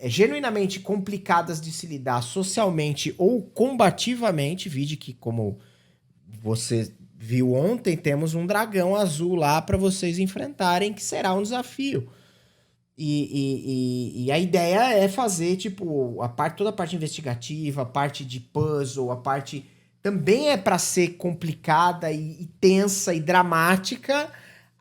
genuinamente complicadas de se lidar socialmente ou combativamente. Vide que, como você viu ontem, temos um dragão azul lá para vocês enfrentarem, que será um desafio. E a ideia é fazer, tipo, toda a parte investigativa, a parte de puzzle, a parte também é para ser complicada e tensa e dramática,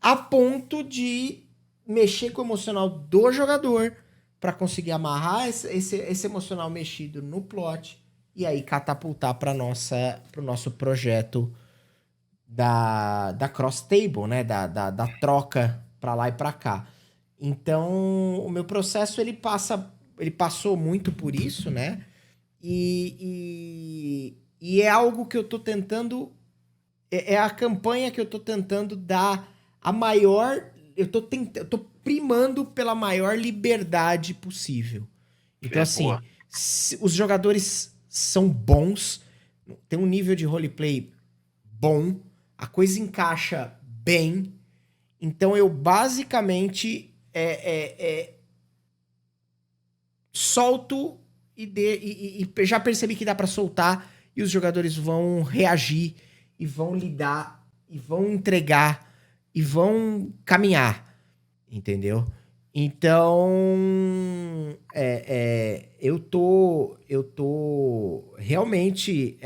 a ponto de mexer com o emocional do jogador para conseguir amarrar esse emocional mexido no plot e aí catapultar para o nosso projeto da cross table, né? Da troca para lá e para cá. Então, o meu processo ele passou muito por isso, né? E é algo que eu tô tentando, é a campanha que eu tô tentando dar a maior, eu tô primando pela maior liberdade possível. Então, assim, os jogadores são bons, tem um nível de roleplay bom, a coisa encaixa bem. Então eu basicamente solto e já percebi que dá pra soltar e os jogadores vão reagir e vão lidar e vão entregar e vão caminhar, entendeu? Então eu tô realmente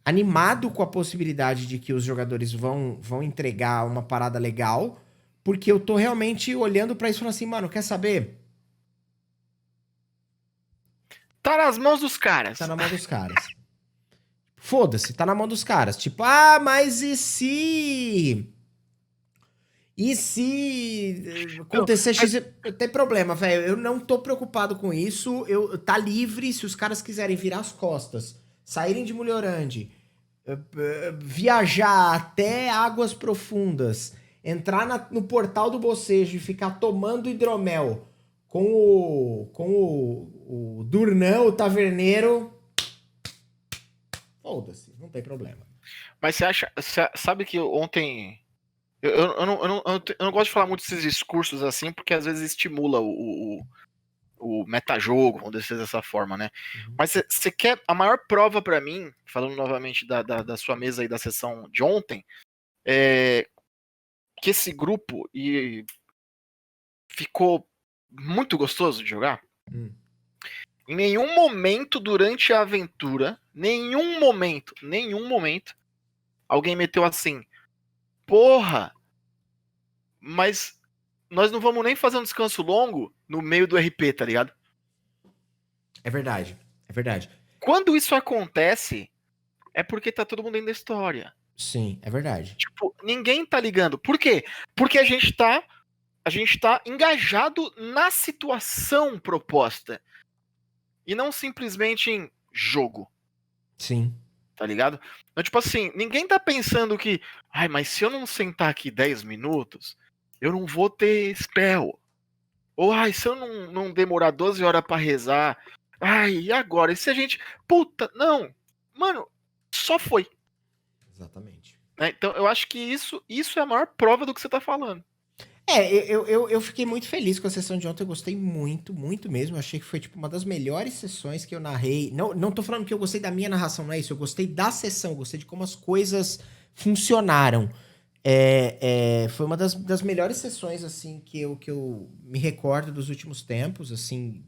animado com a possibilidade de que os jogadores vão entregar uma parada legal, porque eu tô realmente olhando pra isso e falando assim, mano, quer saber? Tá nas mãos dos caras. Tá na mão dos caras. Foda-se, tá na mão dos caras. Tipo, mas e se... E se Não, acontecer mas, X, tem problema, velho. Eu não tô preocupado com isso. Tá livre se os caras quiserem virar as costas, saírem de Mulhorande, viajar até águas profundas, entrar no portal do Bocejo e ficar tomando hidromel com o Durnão, o taverneiro. Foda-se, não tem problema. mas você acha. Sabe que ontem. Eu não gosto de falar muito desses discursos assim, porque às vezes estimula o metajogo, vamos dizer dessa forma, né? Uhum. Mas você quer. A maior prova pra mim, falando novamente da sua mesa aí da sessão de ontem, é que esse grupo ficou muito gostoso de jogar. Hum. Em nenhum momento durante a aventura, nenhum momento, alguém meteu assim, porra, mas nós não vamos nem fazer um descanso longo no meio do RP, tá ligado? É verdade, é verdade. Quando isso acontece, é porque tá todo mundo dentro da história. Sim, é verdade. Tipo, ninguém tá ligando. Por quê? Porque a gente tá engajado na situação proposta e não simplesmente em jogo. Sim. Tá ligado? Então, tipo assim, ninguém tá pensando que, ai, mas se eu não sentar aqui 10 minutos, eu não vou ter spell. Ou, ai, se eu não demorar 12 horas pra rezar, ai, e agora? E se a gente. Puta, não. Mano, só foi. Exatamente. Né? Então, eu acho que isso é a maior prova do que você tá falando. Eu fiquei muito feliz com a sessão de ontem. Eu gostei muito, muito mesmo. Eu achei que foi tipo uma das melhores sessões que eu narrei. Não tô falando que eu gostei da minha narração, não é isso. Eu gostei da sessão, eu gostei de como as coisas funcionaram. Foi uma das melhores sessões, assim, que eu me recordo dos últimos tempos, assim,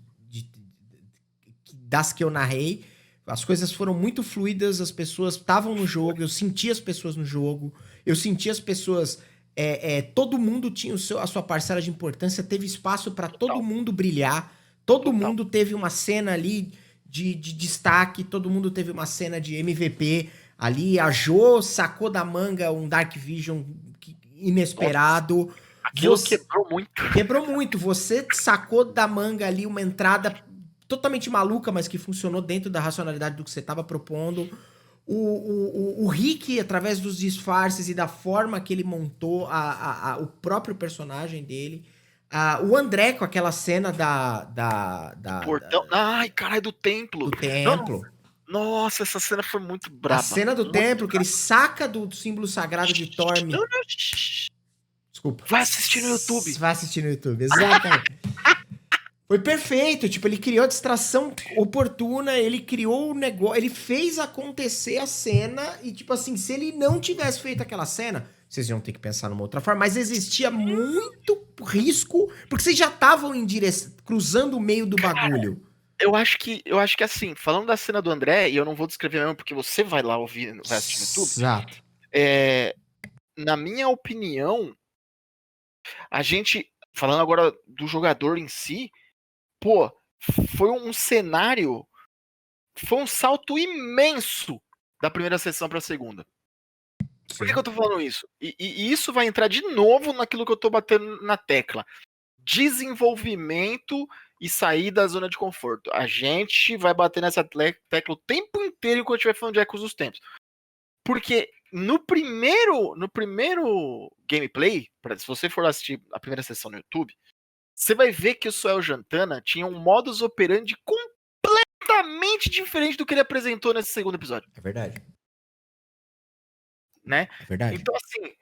das que eu narrei. As coisas foram muito fluidas, as pessoas estavam no jogo, eu senti as pessoas no jogo, eu senti as pessoas. Todo mundo tinha a sua parcela de importância, teve espaço para todo Total, mundo brilhar, todo total. mundo teve uma cena ali de destaque, todo mundo teve uma cena de MVP ali. A Jo sacou da manga um Dark Vision Nossa, inesperado. aquilo Você quebrou muito. quebrou muito. Você sacou da manga ali uma entrada totalmente maluca, mas que funcionou dentro da racionalidade do que você estava propondo. O Rick, através dos disfarces e da forma que ele montou o próprio personagem dele. O André com aquela cena Portão. Ai, caralho, do templo. do Não, não. templo. Nossa, essa cena foi muito A braba. cena do Muito templo que ele saca do símbolo sagrado de Não, Torme. não. Desculpa. Vai assistir no YouTube. Vai assistir no YouTube, exatamente. Foi perfeito, tipo, ele criou a distração oportuna, ele criou o negócio, ele fez acontecer a cena e, tipo assim, se ele não tivesse feito aquela cena, vocês iam ter que pensar numa outra forma, mas existia muito risco, porque vocês já estavam cruzando o meio do bagulho. Eu acho que assim, falando da cena do André, e eu não vou descrever mesmo porque você vai lá ouvir, vai assistir no YouTube, Exato. na minha opinião, a gente, falando agora do jogador em si, pô, foi um salto imenso da primeira sessão pra segunda. Por que Sim. eu tô falando isso? E isso vai entrar de novo naquilo que eu tô batendo na tecla. Desenvolvimento e sair da zona de conforto. A gente vai bater nessa tecla o tempo inteiro enquanto estiver falando de Ecos dos Tempos. Porque no primeiro gameplay, se você for assistir a primeira sessão no YouTube, você vai ver que o Suel Jantana tinha um modus operandi completamente diferente do que ele apresentou nesse segundo episódio, É verdade. né? É verdade. Então, assim,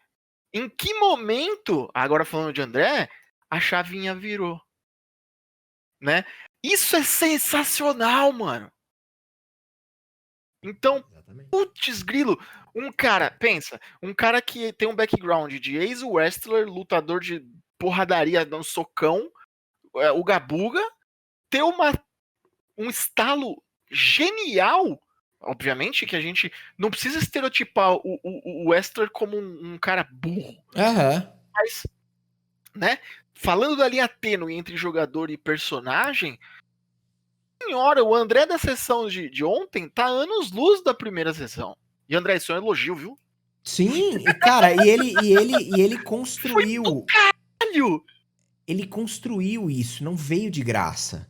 em que momento, agora falando de André, a chavinha virou, né? Isso é sensacional, mano. Então, Exatamente. putz, grilo, um cara que tem um background de ex-wrestler, lutador de porradaria, dando socão, o Gabuga, ter um estalo genial. Obviamente que a gente não precisa estereotipar o wrestler como um cara burro, Aham. mas, né, falando da linha tênue entre jogador e personagem, senhora, o André da sessão de ontem tá anos luz da primeira sessão. E André, isso é um elogio, viu? Sim, e cara, e ele Foi do construiu. caralho! Ele construiu isso, não veio de graça.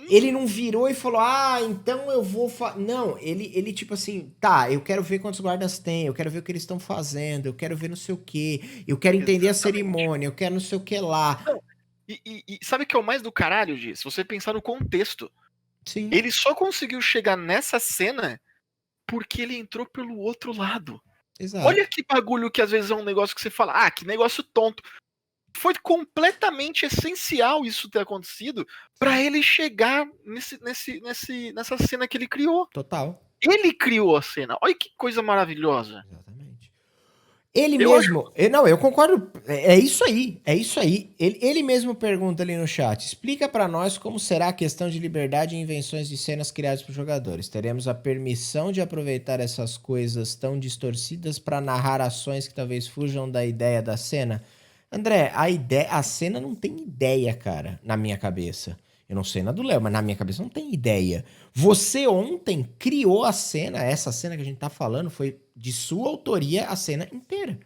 Ele Sim, não virou e falou, ah, então eu vou. Não, ele tipo assim, tá, eu quero ver quantos guardas tem, eu quero ver o que eles estão fazendo, eu quero ver não sei o que, eu quero entender a exatamente. cerimônia, eu quero não sei o que lá. Não, e sabe o que é o mais do caralho, Gi? Se você pensar no contexto, Sim, ele só conseguiu chegar nessa cena porque ele entrou pelo outro lado. Olha exato. que bagulho que às vezes é um negócio que você fala, ah, que negócio tonto. Foi completamente essencial isso ter acontecido Sim, para ele chegar nessa cena que ele criou. total. Ele criou a cena. Olha que coisa maravilhosa. Exatamente. Ele Eu acho. mesmo, não, eu concordo, é isso aí, é isso aí. Ele mesmo pergunta ali no chat, explica pra nós como será a questão de liberdade e invenções de cenas criadas por jogadores. Teremos a permissão de aproveitar essas coisas tão distorcidas pra narrar ações que talvez fujam da ideia da cena? André, a cena não tem ideia, cara, na minha cabeça. Eu não sei na do Léo, mas na minha cabeça não tem ideia. Você ontem criou a cena, essa cena que a gente tá falando foi de sua autoria a cena inteira.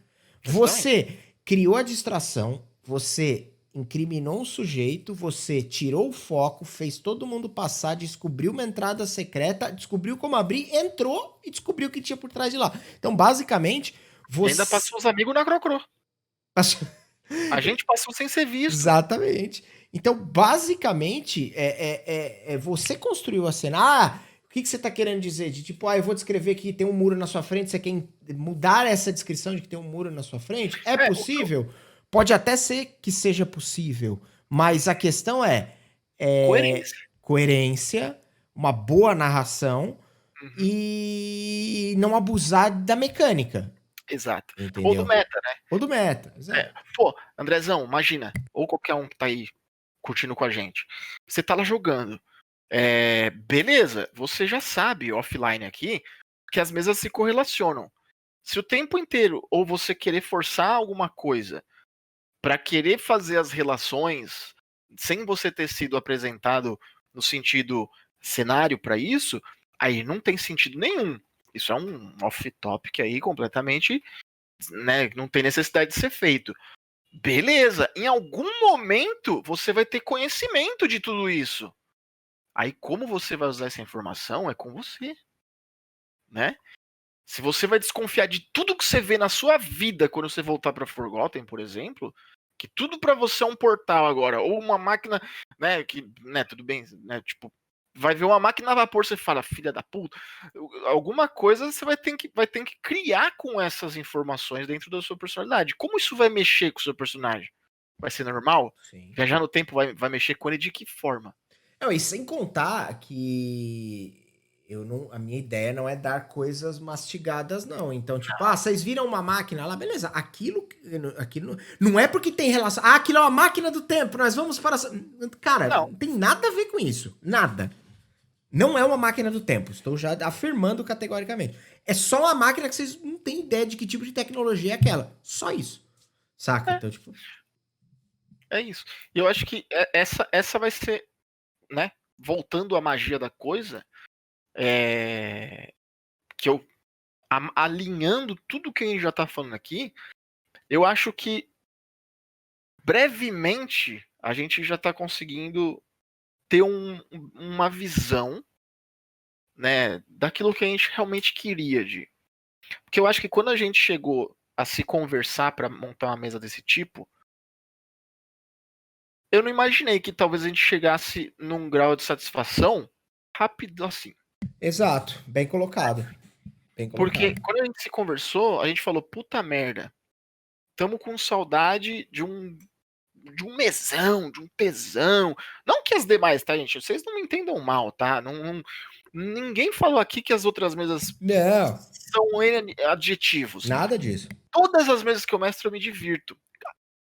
Exatamente. Você criou a distração, você incriminou um sujeito, você tirou o foco, fez todo mundo passar, descobriu uma entrada secreta, descobriu como abrir, entrou e descobriu o que tinha por trás de lá. Então, basicamente, E ainda você. passou os amigos na Crocro. A gente passou sem ser visto. Exatamente. Então, basicamente, você construiu a cena. Ah, o que você está querendo dizer? De tipo, ah, eu vou descrever que tem um muro na sua frente, você quer mudar essa descrição de que tem um muro na sua frente? É É, possível? Pode até ser que seja possível, mas a questão é coerência. coerência, uma boa narração Uhum. e não abusar da mecânica, Exato. Ou do entendeu? meta. Ou do meta, É, exato. pô, Andrezão, imagina. Ou qualquer um que tá aí curtindo com a gente. Você tá lá jogando. Beleza, você já sabe, offline aqui, que as mesas se correlacionam. Se o tempo inteiro ou você querer forçar alguma coisa para querer fazer as relações sem você ter sido apresentado no sentido cenário para isso, aí não tem sentido nenhum. Isso é um off-topic aí completamente, né, não tem necessidade de ser feito. Beleza, em algum momento você vai ter conhecimento de tudo isso. Aí como você vai usar essa informação é com você, né? Se você vai desconfiar de tudo que você vê na sua vida quando você voltar para Forgotten, por exemplo, que tudo para você é um portal agora, ou uma máquina, né, que, né, tudo bem, né, tipo, vai ver uma máquina a vapor, você fala, filha da puta, alguma coisa você vai ter que criar com essas informações dentro da sua personalidade. Como isso vai mexer com o seu personagem? Vai ser normal? Sim. Viajar no tempo vai mexer com ele de que forma? Não, e sem contar que eu não, a minha ideia não é dar coisas mastigadas, não. Então, tipo, ah, vocês viram uma máquina lá, beleza. Aquilo não é porque tem relação. Ah, aquilo é uma máquina do tempo, nós vamos para. Cara, Não, não tem nada a ver com isso. Nada. Não é uma máquina do tempo. Estou já afirmando categoricamente. É só uma máquina que vocês não têm ideia de que tipo de tecnologia é aquela. Só isso. Saca? é, Então, tipo. é isso. E eu acho que essa vai ser, né? Voltando à magia da coisa, que eu alinhando tudo que a gente já tá falando aqui, eu acho que brevemente a gente já tá conseguindo ter uma visão, né, daquilo que a gente realmente queria de. Porque eu acho que quando a gente chegou a se conversar para montar uma mesa desse tipo, eu não imaginei que talvez a gente chegasse num grau de satisfação rápido assim. Exato. Bem colocado. Bem Porque colocado. quando a gente se conversou, a gente falou, puta merda, tamo com saudade de um mesão, de um tesão. Não que as demais, tá, gente? Vocês não me entendam mal, tá? Ninguém falou aqui que as outras mesas Não, são N adjetivos. nada disso. Todas as mesas que eu mestro eu me divirto.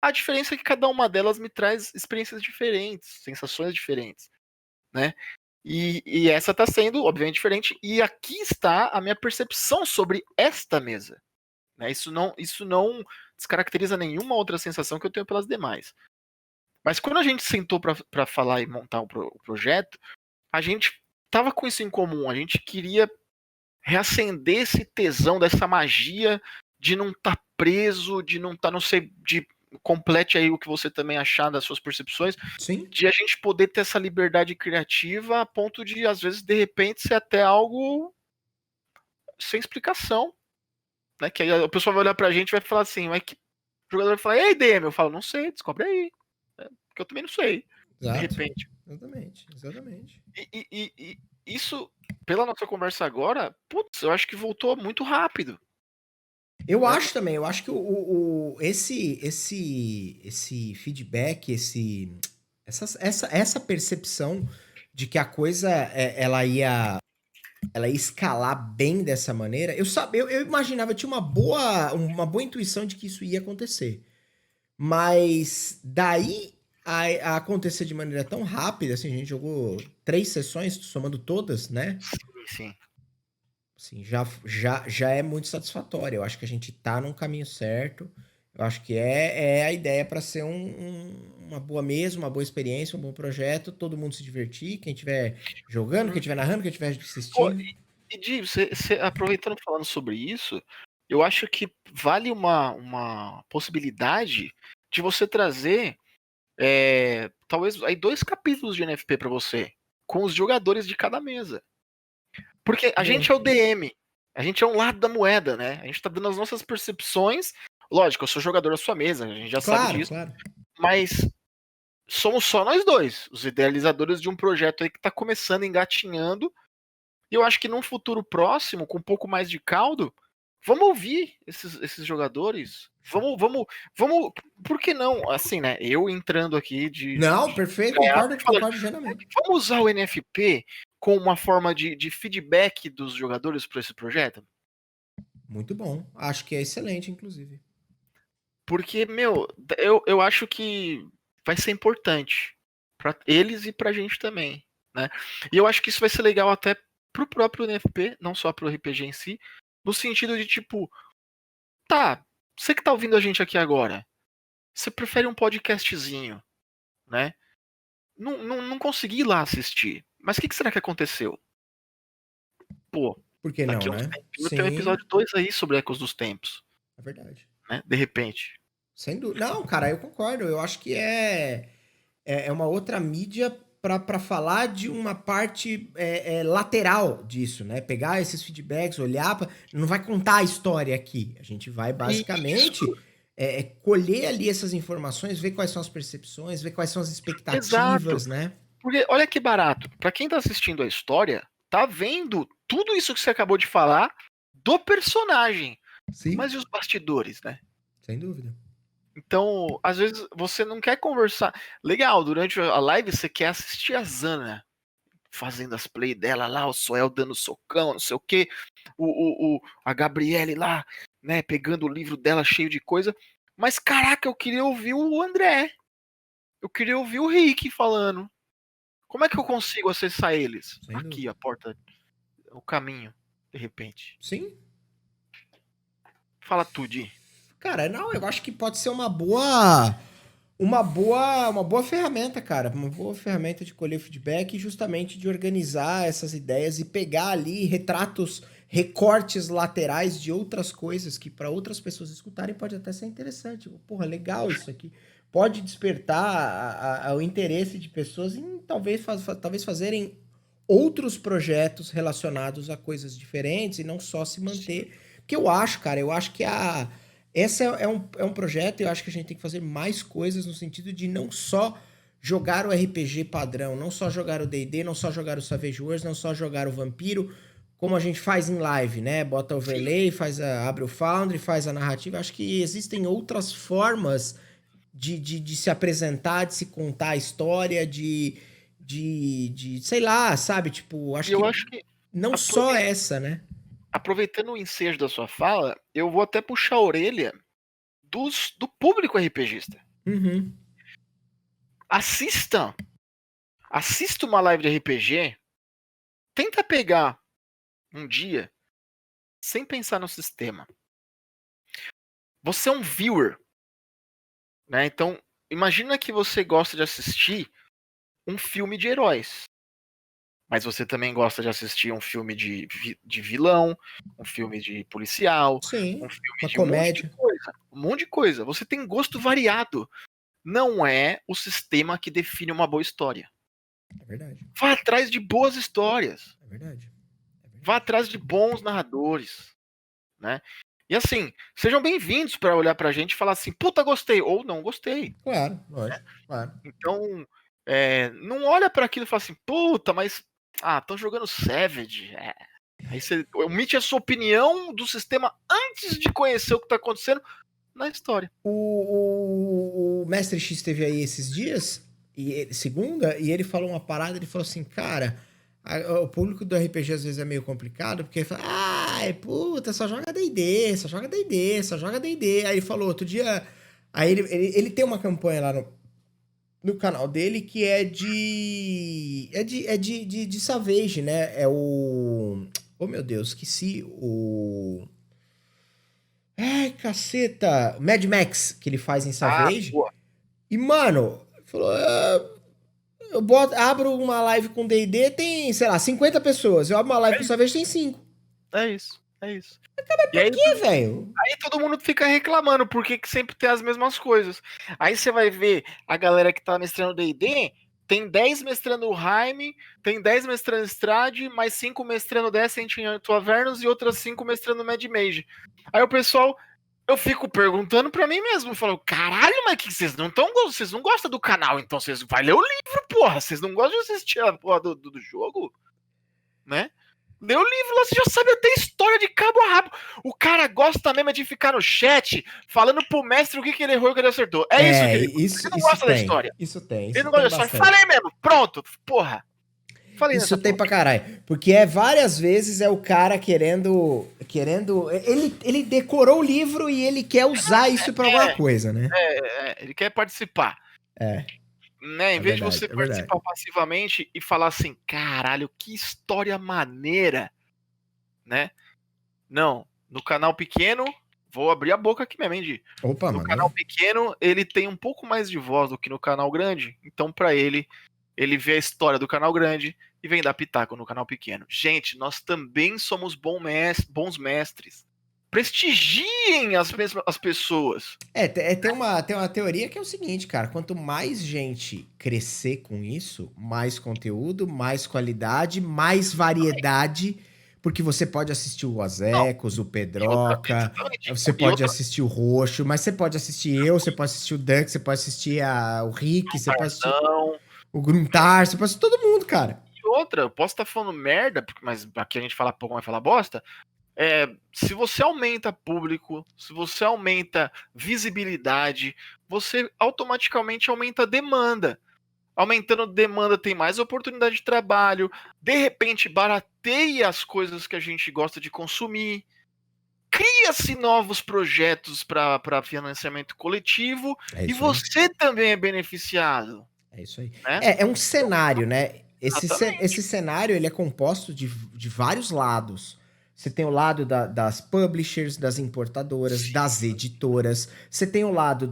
A diferença é que cada uma delas me traz experiências diferentes, sensações diferentes, né? E essa tá sendo, obviamente, diferente. E aqui está a minha percepção sobre esta mesa. Né? Isso não descaracteriza nenhuma outra sensação que eu tenho pelas demais. Mas quando a gente sentou para falar e montar o projeto, a gente tava com isso em comum. A gente queria reacender esse tesão dessa magia de não estar preso, de não estar, não sei, de complete aí o que você também achar das suas percepções, Sim. de a gente poder ter essa liberdade criativa a ponto de, às vezes, de repente, ser até algo sem explicação, né? Que aí a pessoa vai olhar pra gente e vai falar assim, mas que o jogador vai falar, ei, DM, eu falo, não sei, descobre aí, né? Porque eu também não sei, de Exato. repente. Exatamente. E isso, pela nossa conversa agora, putz, eu acho que voltou muito rápido. Eu Né? acho também, eu acho que esse feedback, essa percepção de que a coisa ela ia escalar bem dessa maneira, eu imaginava, eu tinha uma boa intuição de que isso ia acontecer. Mas daí a acontecer de maneira tão rápida, assim, a gente jogou 3 sessões, somando todas, né? Sim, sim. Assim, já é muito satisfatório. Eu acho que a gente tá num caminho certo. Eu acho que é a ideia para ser uma boa mesa, uma boa experiência, um bom projeto, todo mundo se divertir, quem estiver jogando, quem estiver narrando, quem estiver Pô, assistindo. Di, aproveitando falando sobre isso, eu acho que vale uma possibilidade de você trazer talvez aí 2 capítulos de NFP para você, com os jogadores de cada mesa. Porque a Boa. gente é o DM, a gente é um lado da moeda, né? A gente tá dando as nossas percepções. Lógico, eu sou jogador da sua mesa, a gente já sabe Claro, disso, claro. mas somos só nós dois, os idealizadores de um projeto aí que tá começando, engatinhando. E eu acho que num futuro próximo, com um pouco mais de caldo, vamos ouvir esses jogadores. Vamos. Por que não? Assim, né? Eu entrando aqui Não, perfeito, falando, concordo genuinamente. vamos usar o NFP como uma forma de feedback dos jogadores para esse projeto? Muito bom. Acho que é excelente, inclusive. Porque, meu, eu acho que vai ser importante para eles e pra gente também, né? E eu acho que isso vai ser legal até pro próprio NFP, não só pro RPG em si, no sentido de tipo, tá, você que tá ouvindo a gente aqui agora, você prefere um podcastzinho, né? Não consegui ir lá assistir. Mas o que será que aconteceu? Pô, Por que não, daqui a uns né? tempinhos tem um Sim, episódio 2 aí sobre Ecos dos Tempos, é verdade. né? De repente. Sem dúvida. Não, cara, eu concordo. Eu acho que é uma outra mídia para falar de uma parte lateral disso, né? Pegar esses feedbacks, olhar. Não vai contar a história aqui. A gente vai basicamente Isso, colher ali essas informações, ver quais são as percepções, ver quais são as exato. expectativas, né? Porque olha que barato. Pra quem tá assistindo a história, tá vendo tudo isso que você acabou de falar do personagem. Sim, Mas e os bastidores, né? sem dúvida. Então, às vezes você não quer conversar. Legal, durante a live você quer assistir a Zana fazendo as play dela lá, o Soel dando socão, não sei o quê, a Gabriele lá, né, pegando o livro dela cheio de coisa. Mas caraca, eu queria ouvir o André. Eu queria ouvir o Rick falando. Como é que eu consigo acessar eles? Sem Aqui, dúvida. a porta, o caminho, de repente. Sim. Fala tudo, Di. Cara, não, eu acho que pode ser uma boa ferramenta, cara, uma boa ferramenta de colher feedback e justamente de organizar essas ideias e pegar ali retratos, recortes laterais de outras coisas que para outras pessoas escutarem pode até ser interessante. Porra, legal isso aqui. Pode despertar o interesse de pessoas em talvez fazerem outros projetos relacionados a coisas diferentes e não só se manter. Porque eu acho, cara, eu acho que esse é um projeto e eu acho que a gente tem que fazer mais coisas no sentido de não só jogar o RPG padrão, não só jogar o D&D, não só jogar o Savage Wars, não só jogar o Vampiro, como a gente faz em live, né? Bota Sim. overlay, abre o Foundry, faz a narrativa. Acho que existem outras formas de se apresentar, de se contar a história, sei lá, sabe? Tipo, E acho eu que acho que, não só aprove- essa, né? aproveitando o ensejo da sua fala, eu vou até puxar a orelha do público RPGista. Uhum. Assistam. Assista uma live de RPG. Tenta pegar um dia sem pensar no sistema. Você é um viewer, né? Então, imagina que você gosta de assistir um filme de heróis. Mas você também gosta de assistir um filme de vilão, um filme de policial, Sim, um filme uma de um monte de comédia. coisa. Um monte de coisa. Você tem gosto variado. Não é o sistema que define uma boa história. É verdade. Vá atrás de boas histórias. É verdade. É Vá verdade. atrás de bons narradores, né? E assim, sejam bem-vindos para olhar pra gente e falar assim, puta, gostei, ou não gostei. Claro, lógico, claro. Então, não olha para aquilo e fala assim, puta, mas estão jogando Savage. Aí você omite a sua opinião do sistema antes de conhecer o que tá acontecendo na história. O Mestre X esteve aí esses dias, segunda, e ele falou uma parada, ele falou assim, cara, o público do RPG às vezes é meio complicado, porque ele fala, ai, puta, só joga D&D, só joga D&D, só joga D&D. Aí ele falou, outro dia, aí ele tem uma campanha lá no canal dele que é de Savage, né? É o... Oh, meu Deus, esqueci o... Ai, caceta! Mad Max, que ele faz em Savage. Boa. E, mano, falou... eu abro uma live com D&D, tem, sei lá, 50 pessoas. Eu abro uma live com Savage, tem 5. É isso, é isso. E aí, Que, velho? aí todo mundo fica reclamando porque que sempre tem as mesmas coisas. Aí você vai ver a galera que tá mestrando D&D, tem 10 mestrando Heim, tem 10 mestrando Strade, mais 5 mestrando Descent em Avernus e outras 5 mestrando Mad Mage. Aí o pessoal, eu fico perguntando pra mim mesmo, eu falo, caralho, mas que vocês não gostam do canal, então vocês vai ler o livro, porra, vocês não gostam de assistir a porra do jogo, né? Lê o livro, você já sabe até história de cabo a rabo. O cara gosta mesmo de ficar no chat falando pro mestre o que ele errou e o que ele acertou. É isso que ele gosta. Ele não gosta da história. Isso tem, Ele isso não gosta tem da história. bastante. Falei mesmo, pronto, porra. Falei Isso nessa tem porra. pra caralho. Porque é várias vezes é o cara querendo. Ele decorou o livro e ele quer usar isso pra alguma coisa, né? Ele quer participar. É, Né? Em é vez de verdade, você é verdade. participar passivamente e falar assim, caralho, que história maneira, né? Não, no canal pequeno, vou abrir a boca aqui mesmo, hein, Di? Opa, No manda canal aí. pequeno, ele tem um pouco mais de voz do que no canal grande. Então, pra ele vê a história do canal grande e vem dar pitaco no canal pequeno. Gente, nós também somos bons mestres. Prestigiem as pessoas. Tem uma teoria que é o seguinte, cara. Quanto mais gente crescer com isso, mais conteúdo, mais qualidade, mais variedade. Porque você pode assistir o Não, Azecos, o e outra, Pedroca, exatamente. você E pode outra, assistir o Roxo, mas você pode assistir eu, você pode assistir o Duck, você pode assistir o Rick, você pode assistir Tarzão. o Gruntar, você pode assistir todo mundo, cara. E outra, eu posso estar falando merda, mas aqui a gente fala pouco, vai falar bosta. Se você aumenta público, se você aumenta visibilidade, você automaticamente aumenta a demanda. Aumentando demanda, tem mais oportunidade de trabalho, de repente barateia as coisas que a gente gosta de consumir, cria-se novos projetos para financiamento coletivo É e isso aí. você também é beneficiado, É isso aí. né? É um cenário, né? Esse Exatamente. cenário ele é composto de vários lados. Você tem o lado das publishers, das importadoras, Sim, das editoras. Você tem o lado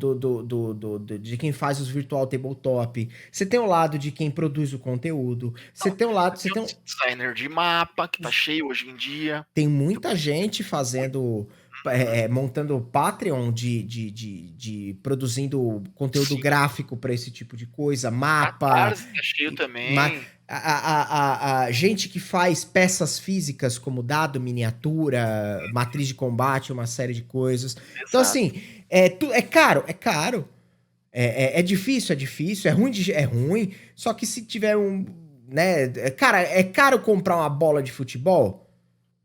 de quem faz os virtual tabletop. Você tem o lado de quem produz o conteúdo. Você tem o lado. Você tem tem, um designer de mapa que tá cheio hoje em dia. tem muita gente fazendo. Montando Patreon produzindo conteúdo Sim, gráfico para esse tipo de coisa, mapa, Catarse tá cheio ma- também. a gente que faz peças físicas como dado, miniatura, matriz de combate, uma série de coisas. Então, Exato. assim, é caro, é caro. É difícil, é difícil. É ruim, é ruim. Só que se tiver um. Né, cara, é caro comprar uma bola de futebol.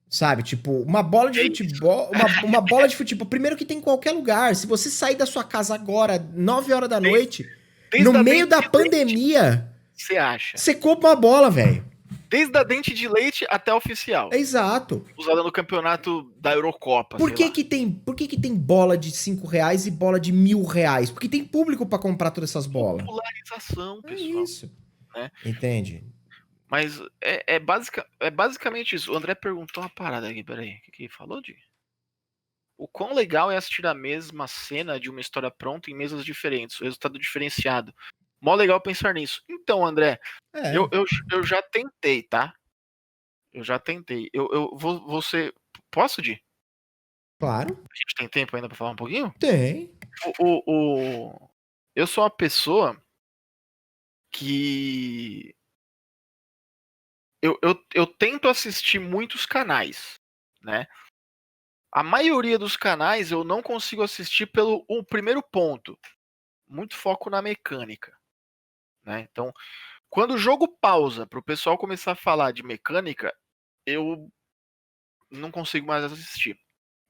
Sabe, tipo, uma bola de É isso. futebol. Uma bola de futebol. Primeiro que tem em qualquer lugar. Se você sair da sua casa agora, 9 horas da Desde, noite, no desde a meio dente da de leite, pandemia, você acha? você compra uma bola, velho. Desde a dente de leite até a É oficial. exato. Usada no campeonato da Eurocopa, Por sei que lá. que tem bola de R$ 5 e bola de R$ 1.000? Porque tem público pra comprar todas essas bolas. Popularização, É pessoal. isso. Né? Entende? Mas é basicamente isso. O André perguntou uma parada aqui, peraí. O que ele falou, de? O quão legal é assistir a mesma cena de uma história pronta em mesas diferentes, o resultado diferenciado. Mó legal pensar nisso. Então, André, É, eu já tentei, tá? Eu já tentei. Eu vou você. Posso, Di? claro. A gente tem tempo ainda pra falar um pouquinho? Tem. Eu sou uma pessoa que. Eu tento assistir muitos canais, né? A maioria dos canais eu não consigo assistir pelo o primeiro ponto. Muito foco na mecânica, né? Então, quando o jogo pausa para o pessoal começar a falar de mecânica, eu não consigo mais assistir.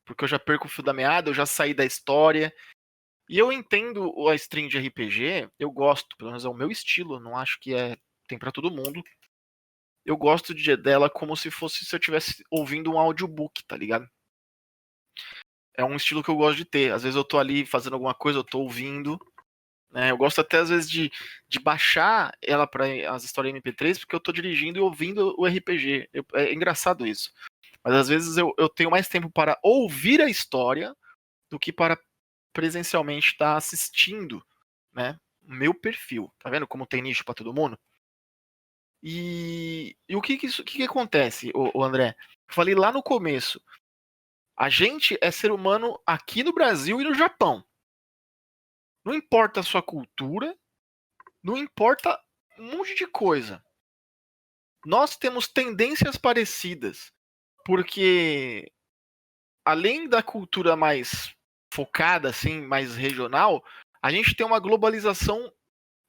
Porque eu já perco o fio da meada, eu já saí da história. E eu entendo a stream de RPG, eu gosto, pelo menos é o meu estilo, não acho que tem para todo mundo. Eu gosto dela como se fosse se eu estivesse ouvindo um audiobook, tá ligado? É um estilo que eu gosto de ter. Às vezes eu tô ali fazendo alguma coisa, eu tô ouvindo. Né? Eu gosto até às vezes de baixar ela para as histórias MP3, porque eu tô dirigindo e ouvindo o RPG. É engraçado isso. Mas às vezes eu tenho mais tempo para ouvir a história do que para presencialmente estar assistindo, né? Meu perfil. Tá vendo como tem nicho para todo mundo? E o que acontece, o André? Eu falei lá no começo. A gente é ser humano aqui no Brasil e no Japão. Não importa a sua cultura, não importa um monte de coisa. Nós temos tendências parecidas, porque além da cultura mais focada, assim, mais regional, a gente tem uma globalização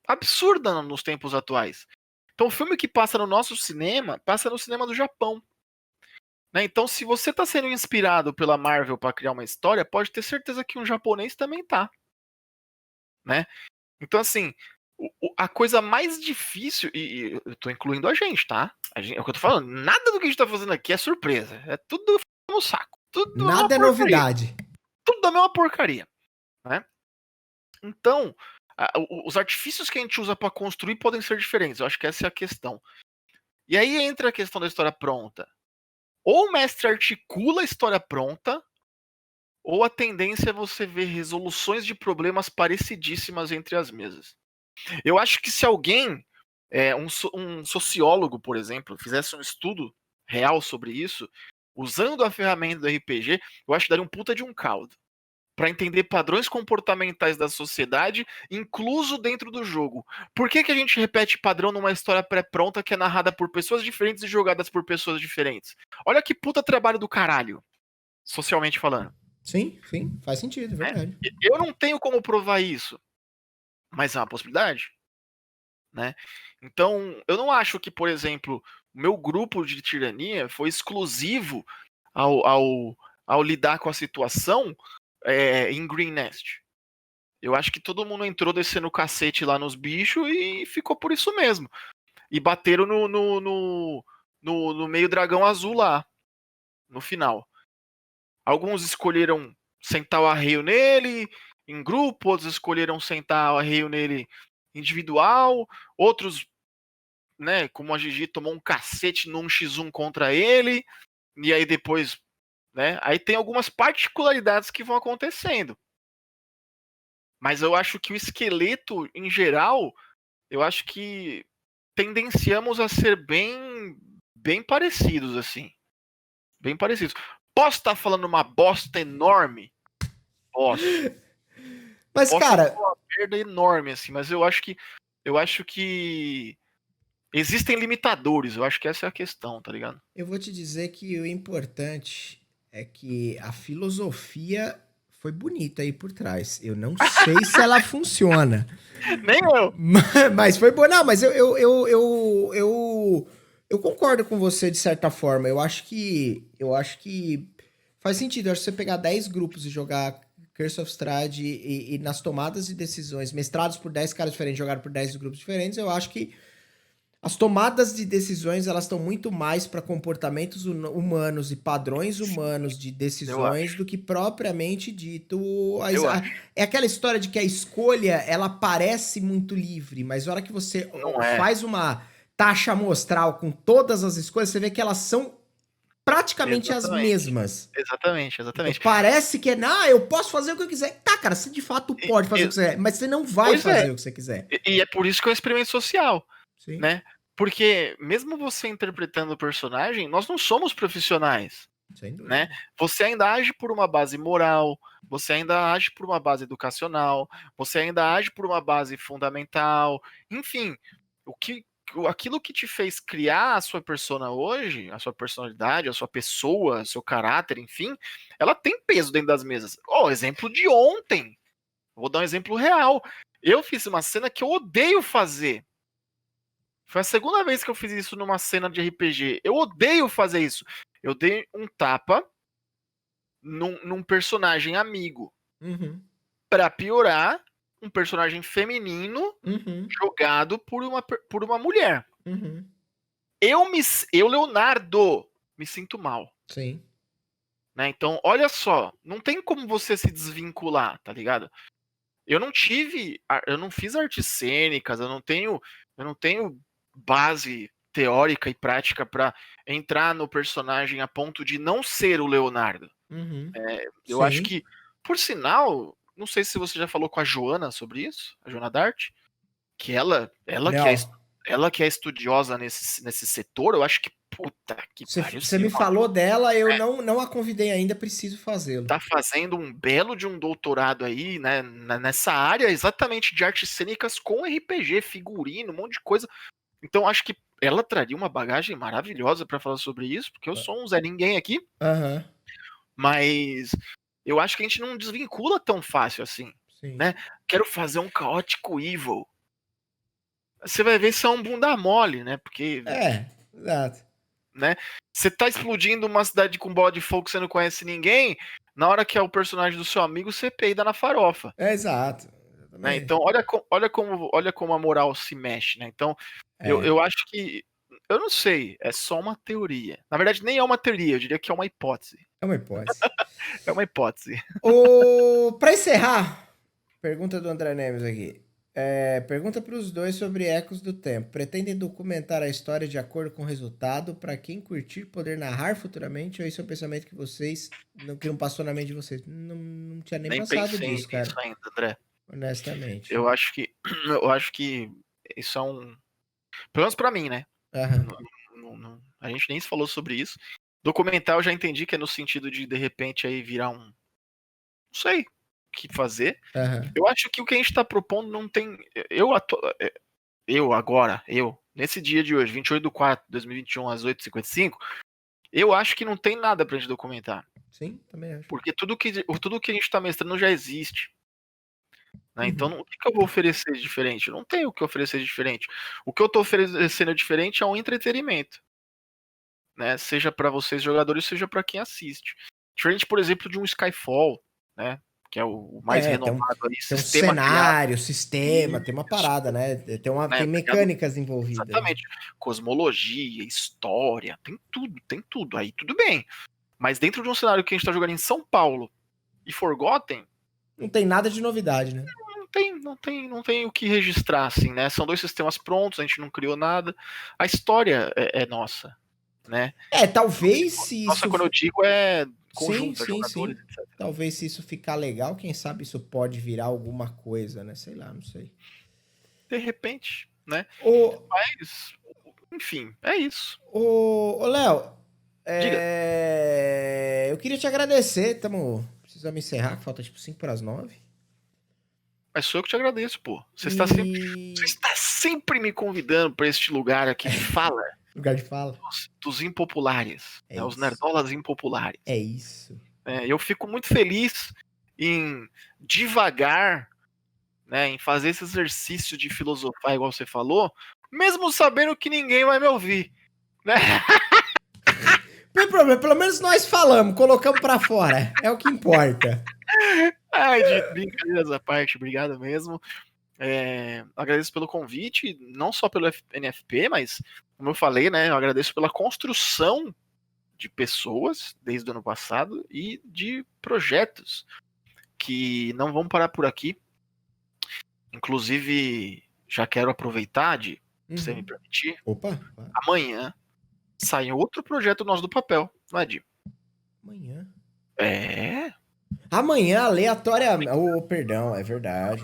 absurda nos tempos atuais. Então, o filme que passa no nosso cinema, passa no cinema do Japão. Né? Então, se você está sendo inspirado pela Marvel para criar uma história, pode ter certeza que um japonês também tá. Né? Então, assim, a coisa mais difícil, e eu tô incluindo a gente, tá? É o que eu tô falando, nada do que a gente tá fazendo aqui é surpresa. É tudo no saco. Tudo a mesma Nada é porcaria. novidade. Tudo da mesma porcaria. Né? Então, os artifícios que a gente usa para construir podem ser diferentes. Eu acho que essa é a questão. E aí entra a questão da história pronta. Ou o mestre articula a história pronta, ou a tendência é você ver resoluções de problemas parecidíssimas entre as mesas. Eu acho que se alguém, um sociólogo, por exemplo, fizesse um estudo real sobre isso, usando a ferramenta do RPG, eu acho que daria um puta de um caldo. Para entender padrões comportamentais da sociedade, incluso dentro do jogo. Por que a gente repete padrão numa história pré-pronta que é narrada por pessoas diferentes e jogadas por pessoas diferentes? Olha que puta trabalho do caralho, socialmente falando. Sim, sim, faz sentido, é Né? verdade. Eu não tenho como provar isso, mas é uma possibilidade. Né? Então, eu não acho que, por exemplo, o meu grupo de tirania foi exclusivo ao lidar com a situação em Green Nest. Eu acho que todo mundo entrou descendo o cacete lá nos bichos e ficou por isso mesmo. E bateram no meio dragão azul lá, no final. Alguns escolheram sentar o arreio nele em grupo, outros escolheram sentar o arreio nele individual, outros, né, como a Gigi tomou um cacete num X1 contra ele, e aí depois, né, aí tem algumas particularidades que vão acontecendo. Mas eu acho que o esqueleto, em geral, eu acho que tendenciamos a ser bem parecidos, assim. Bem parecidos. Posso estar falando uma bosta enorme? Posso. Mas, Posso falar cara, uma merda enorme, assim, mas eu acho que existem limitadores, eu acho que essa é a questão, tá ligado? eu vou te dizer que o importante é que a filosofia foi bonita aí por trás. Eu não sei se ela funciona. Nem eu. Mas foi bom. Não, mas eu concordo com você de certa forma. Eu acho que faz sentido. Eu acho que você pegar 10 grupos e jogar Curse of Strahd e nas tomadas de decisões, mestrados por 10 caras diferentes, jogados por 10 grupos diferentes, eu acho que as tomadas de decisões elas estão muito mais para comportamentos humanos e padrões humanos de Eu decisões acho. do que propriamente dito. Eu acho. É aquela história de que a escolha ela parece muito livre, mas na hora que você Não é. faz uma taxa amostral com todas as escolhas, você vê que elas são praticamente as Exatamente. mesmas. Exatamente, Então, exatamente. parece que eu posso fazer o que eu quiser. Tá, cara, você de fato pode fazer o que você quiser, mas você não vai Pois é. fazer o que você quiser. E é por isso que é um experimento social, Sim. né? Porque mesmo você interpretando o personagem, nós não somos profissionais, Sem dúvida. né? Você ainda age por uma base moral, você ainda age por uma base educacional, você ainda age por uma base fundamental, enfim, aquilo que te fez criar a sua persona hoje, a sua personalidade, a sua pessoa, seu caráter, enfim, ela tem peso dentro das mesas. Exemplo de ontem. Vou dar um exemplo real. Eu fiz uma cena que eu odeio fazer. Foi a segunda vez que eu fiz isso numa cena de RPG. Eu odeio fazer isso. Eu dei um tapa num personagem amigo. Uhum. Pra piorar, um personagem feminino Uhum. jogado por uma mulher. Uhum. Eu, Leonardo, me sinto mal. Sim. Né? Então, olha só, não tem como você se desvincular, tá ligado? Eu não fiz artes cênicas, eu não tenho base teórica e prática pra entrar no personagem a ponto de não ser o Leonardo. Uhum. Eu acho Sim. que, por sinal, não sei se você já falou com a Joana sobre isso, a Joana Dart, que Não. ela que é estudiosa nesse setor, eu acho que, puta que pariu, Você sim, me falou dela, eu não a convidei ainda, preciso fazê-lo. tá fazendo um belo de um doutorado aí, né, nessa área exatamente de artes cênicas com RPG, figurino, um monte de coisa. Então acho que ela traria uma bagagem maravilhosa pra falar sobre isso, porque eu sou um Zé Ninguém aqui, Aham. mas eu acho que a gente não desvincula tão fácil assim, Sim. né? Quero fazer um caótico evil. Você vai ver se é um bunda mole, né? Porque, Exato. né? Você tá explodindo uma cidade com bola de fogo que você não conhece ninguém, na hora que é o personagem do seu amigo, você peida na farofa. Exato. Né? Exatamente. Então, olha como a moral se mexe, né? Então, É. eu acho que. Eu não sei, é só uma teoria. Na verdade, nem é uma teoria, eu diria que é uma hipótese. É uma hipótese. É uma hipótese. Para encerrar, pergunta do André Neves aqui. Pergunta para os dois sobre Ecos do Tempo. Pretendem documentar a história de acordo com o resultado para quem curtir poder narrar futuramente? Ou esse é um pensamento que não passou na mente de vocês? Não tinha nem Nem passado pensei disso, nisso cara. ainda, André. Honestamente. Eu acho que. Eu acho que isso é um. Pelo menos pra mim, né? Aham. A gente nem se falou sobre isso. Documental eu já entendi que é no sentido de repente, aí virar um. Não sei o que fazer. Aham. Eu acho que o que a gente tá propondo não tem. Nesse dia de hoje, 28/4/2021, às 8h55, eu acho que não tem nada pra gente documentar. Sim, também acho. Porque tudo que a gente tá mestrando já existe. Né? Então, Uhum. o que eu vou oferecer de diferente? Não tem o que oferecer de diferente. O que eu tô oferecendo diferente é um entretenimento. Né? Seja para vocês jogadores, seja para quem assiste. Diferente, por exemplo, de um Skyfall, né? Que é o mais Tem renomado aí, tem um sistema criado. cenário, sistema, tem uma Isso, parada, né? né? Tem Criado mecânicas envolvidas, né? exatamente. Cosmologia, história, tem tudo, tem tudo. Aí tudo bem. Mas dentro de um cenário que a gente tá jogando em São Paulo e Forgotten, Não tem nada de novidade, né? não tem o que registrar, assim, né? São dois sistemas prontos, a gente não criou nada. A história é nossa, né? Talvez se Nossa, isso. quando eu digo é Sim, conjunta, sim, jogadores, sim. etc. Talvez se isso ficar legal, quem sabe isso pode virar alguma coisa, né? Sei lá, não sei. De repente, né? Ô, Mas, enfim, é isso. Léo, Diga. eu queria te agradecer. Precisamos encerrar, que falta tipo 5 para as 9. Mas sou eu que te agradeço, pô. Você E. está sempre me convidando para este lugar aqui de fala Lugar de fala. dos impopulares, É né? Os isso. nerdolas impopulares. É isso. Eu fico muito feliz em devagar, né, em fazer esse exercício de filosofar, igual você falou, mesmo sabendo que ninguém vai me ouvir, né? Não tem problema, pelo menos nós falamos, colocamos pra fora. É o que importa. Ai, de brincadeiras à parte, obrigado mesmo. Agradeço pelo convite, não só pelo NFP, mas, como eu falei, né, eu agradeço pela construção de pessoas desde o ano passado e de projetos que não vão parar por aqui. Inclusive, já quero aproveitar, se você me Uhum. permitir, Opa. Vai. amanhã sai outro projeto nosso do papel. Nadim. Amanhã. É. Amanhã, aleatoriamente. Oh, perdão, é verdade.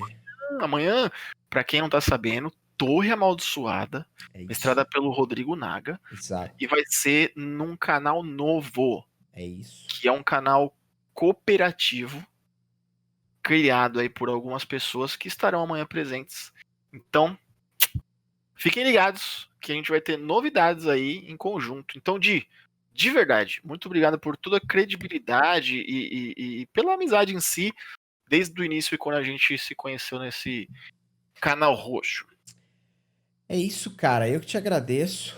Amanhã, pra quem não tá sabendo, Torre Amaldiçoada, É isso. mestrada pelo Rodrigo Naga, Exato. e vai ser num canal novo, É isso. que é um canal cooperativo, criado aí por algumas pessoas que estarão amanhã presentes. Então, fiquem ligados que a gente vai ter novidades aí em conjunto. Então, de verdade, muito obrigado por toda a credibilidade e pela amizade em si, desde o início e quando a gente se conheceu nesse canal roxo. É isso, cara. Eu que te agradeço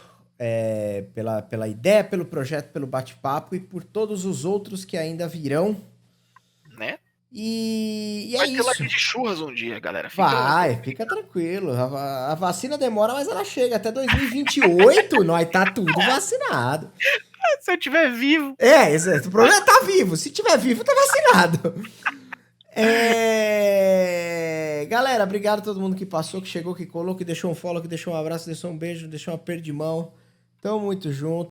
pela ideia, pelo projeto, pelo bate-papo e por todos os outros que ainda virão. Né? E é Vai ter isso. live de churras um dia, galera. Vai, fica tranquilo. A vacina demora, mas ela chega. Até 2028, nós tá tudo vacinado. Se eu tiver vivo. Exato. O problema é tá vivo. Se tiver vivo, tá vacinado. Galera, obrigado a todo mundo que passou, que chegou, que colou, que deixou um follow, que deixou um abraço, deixou um beijo, deixou um aperto de mão. Tamo muito junto.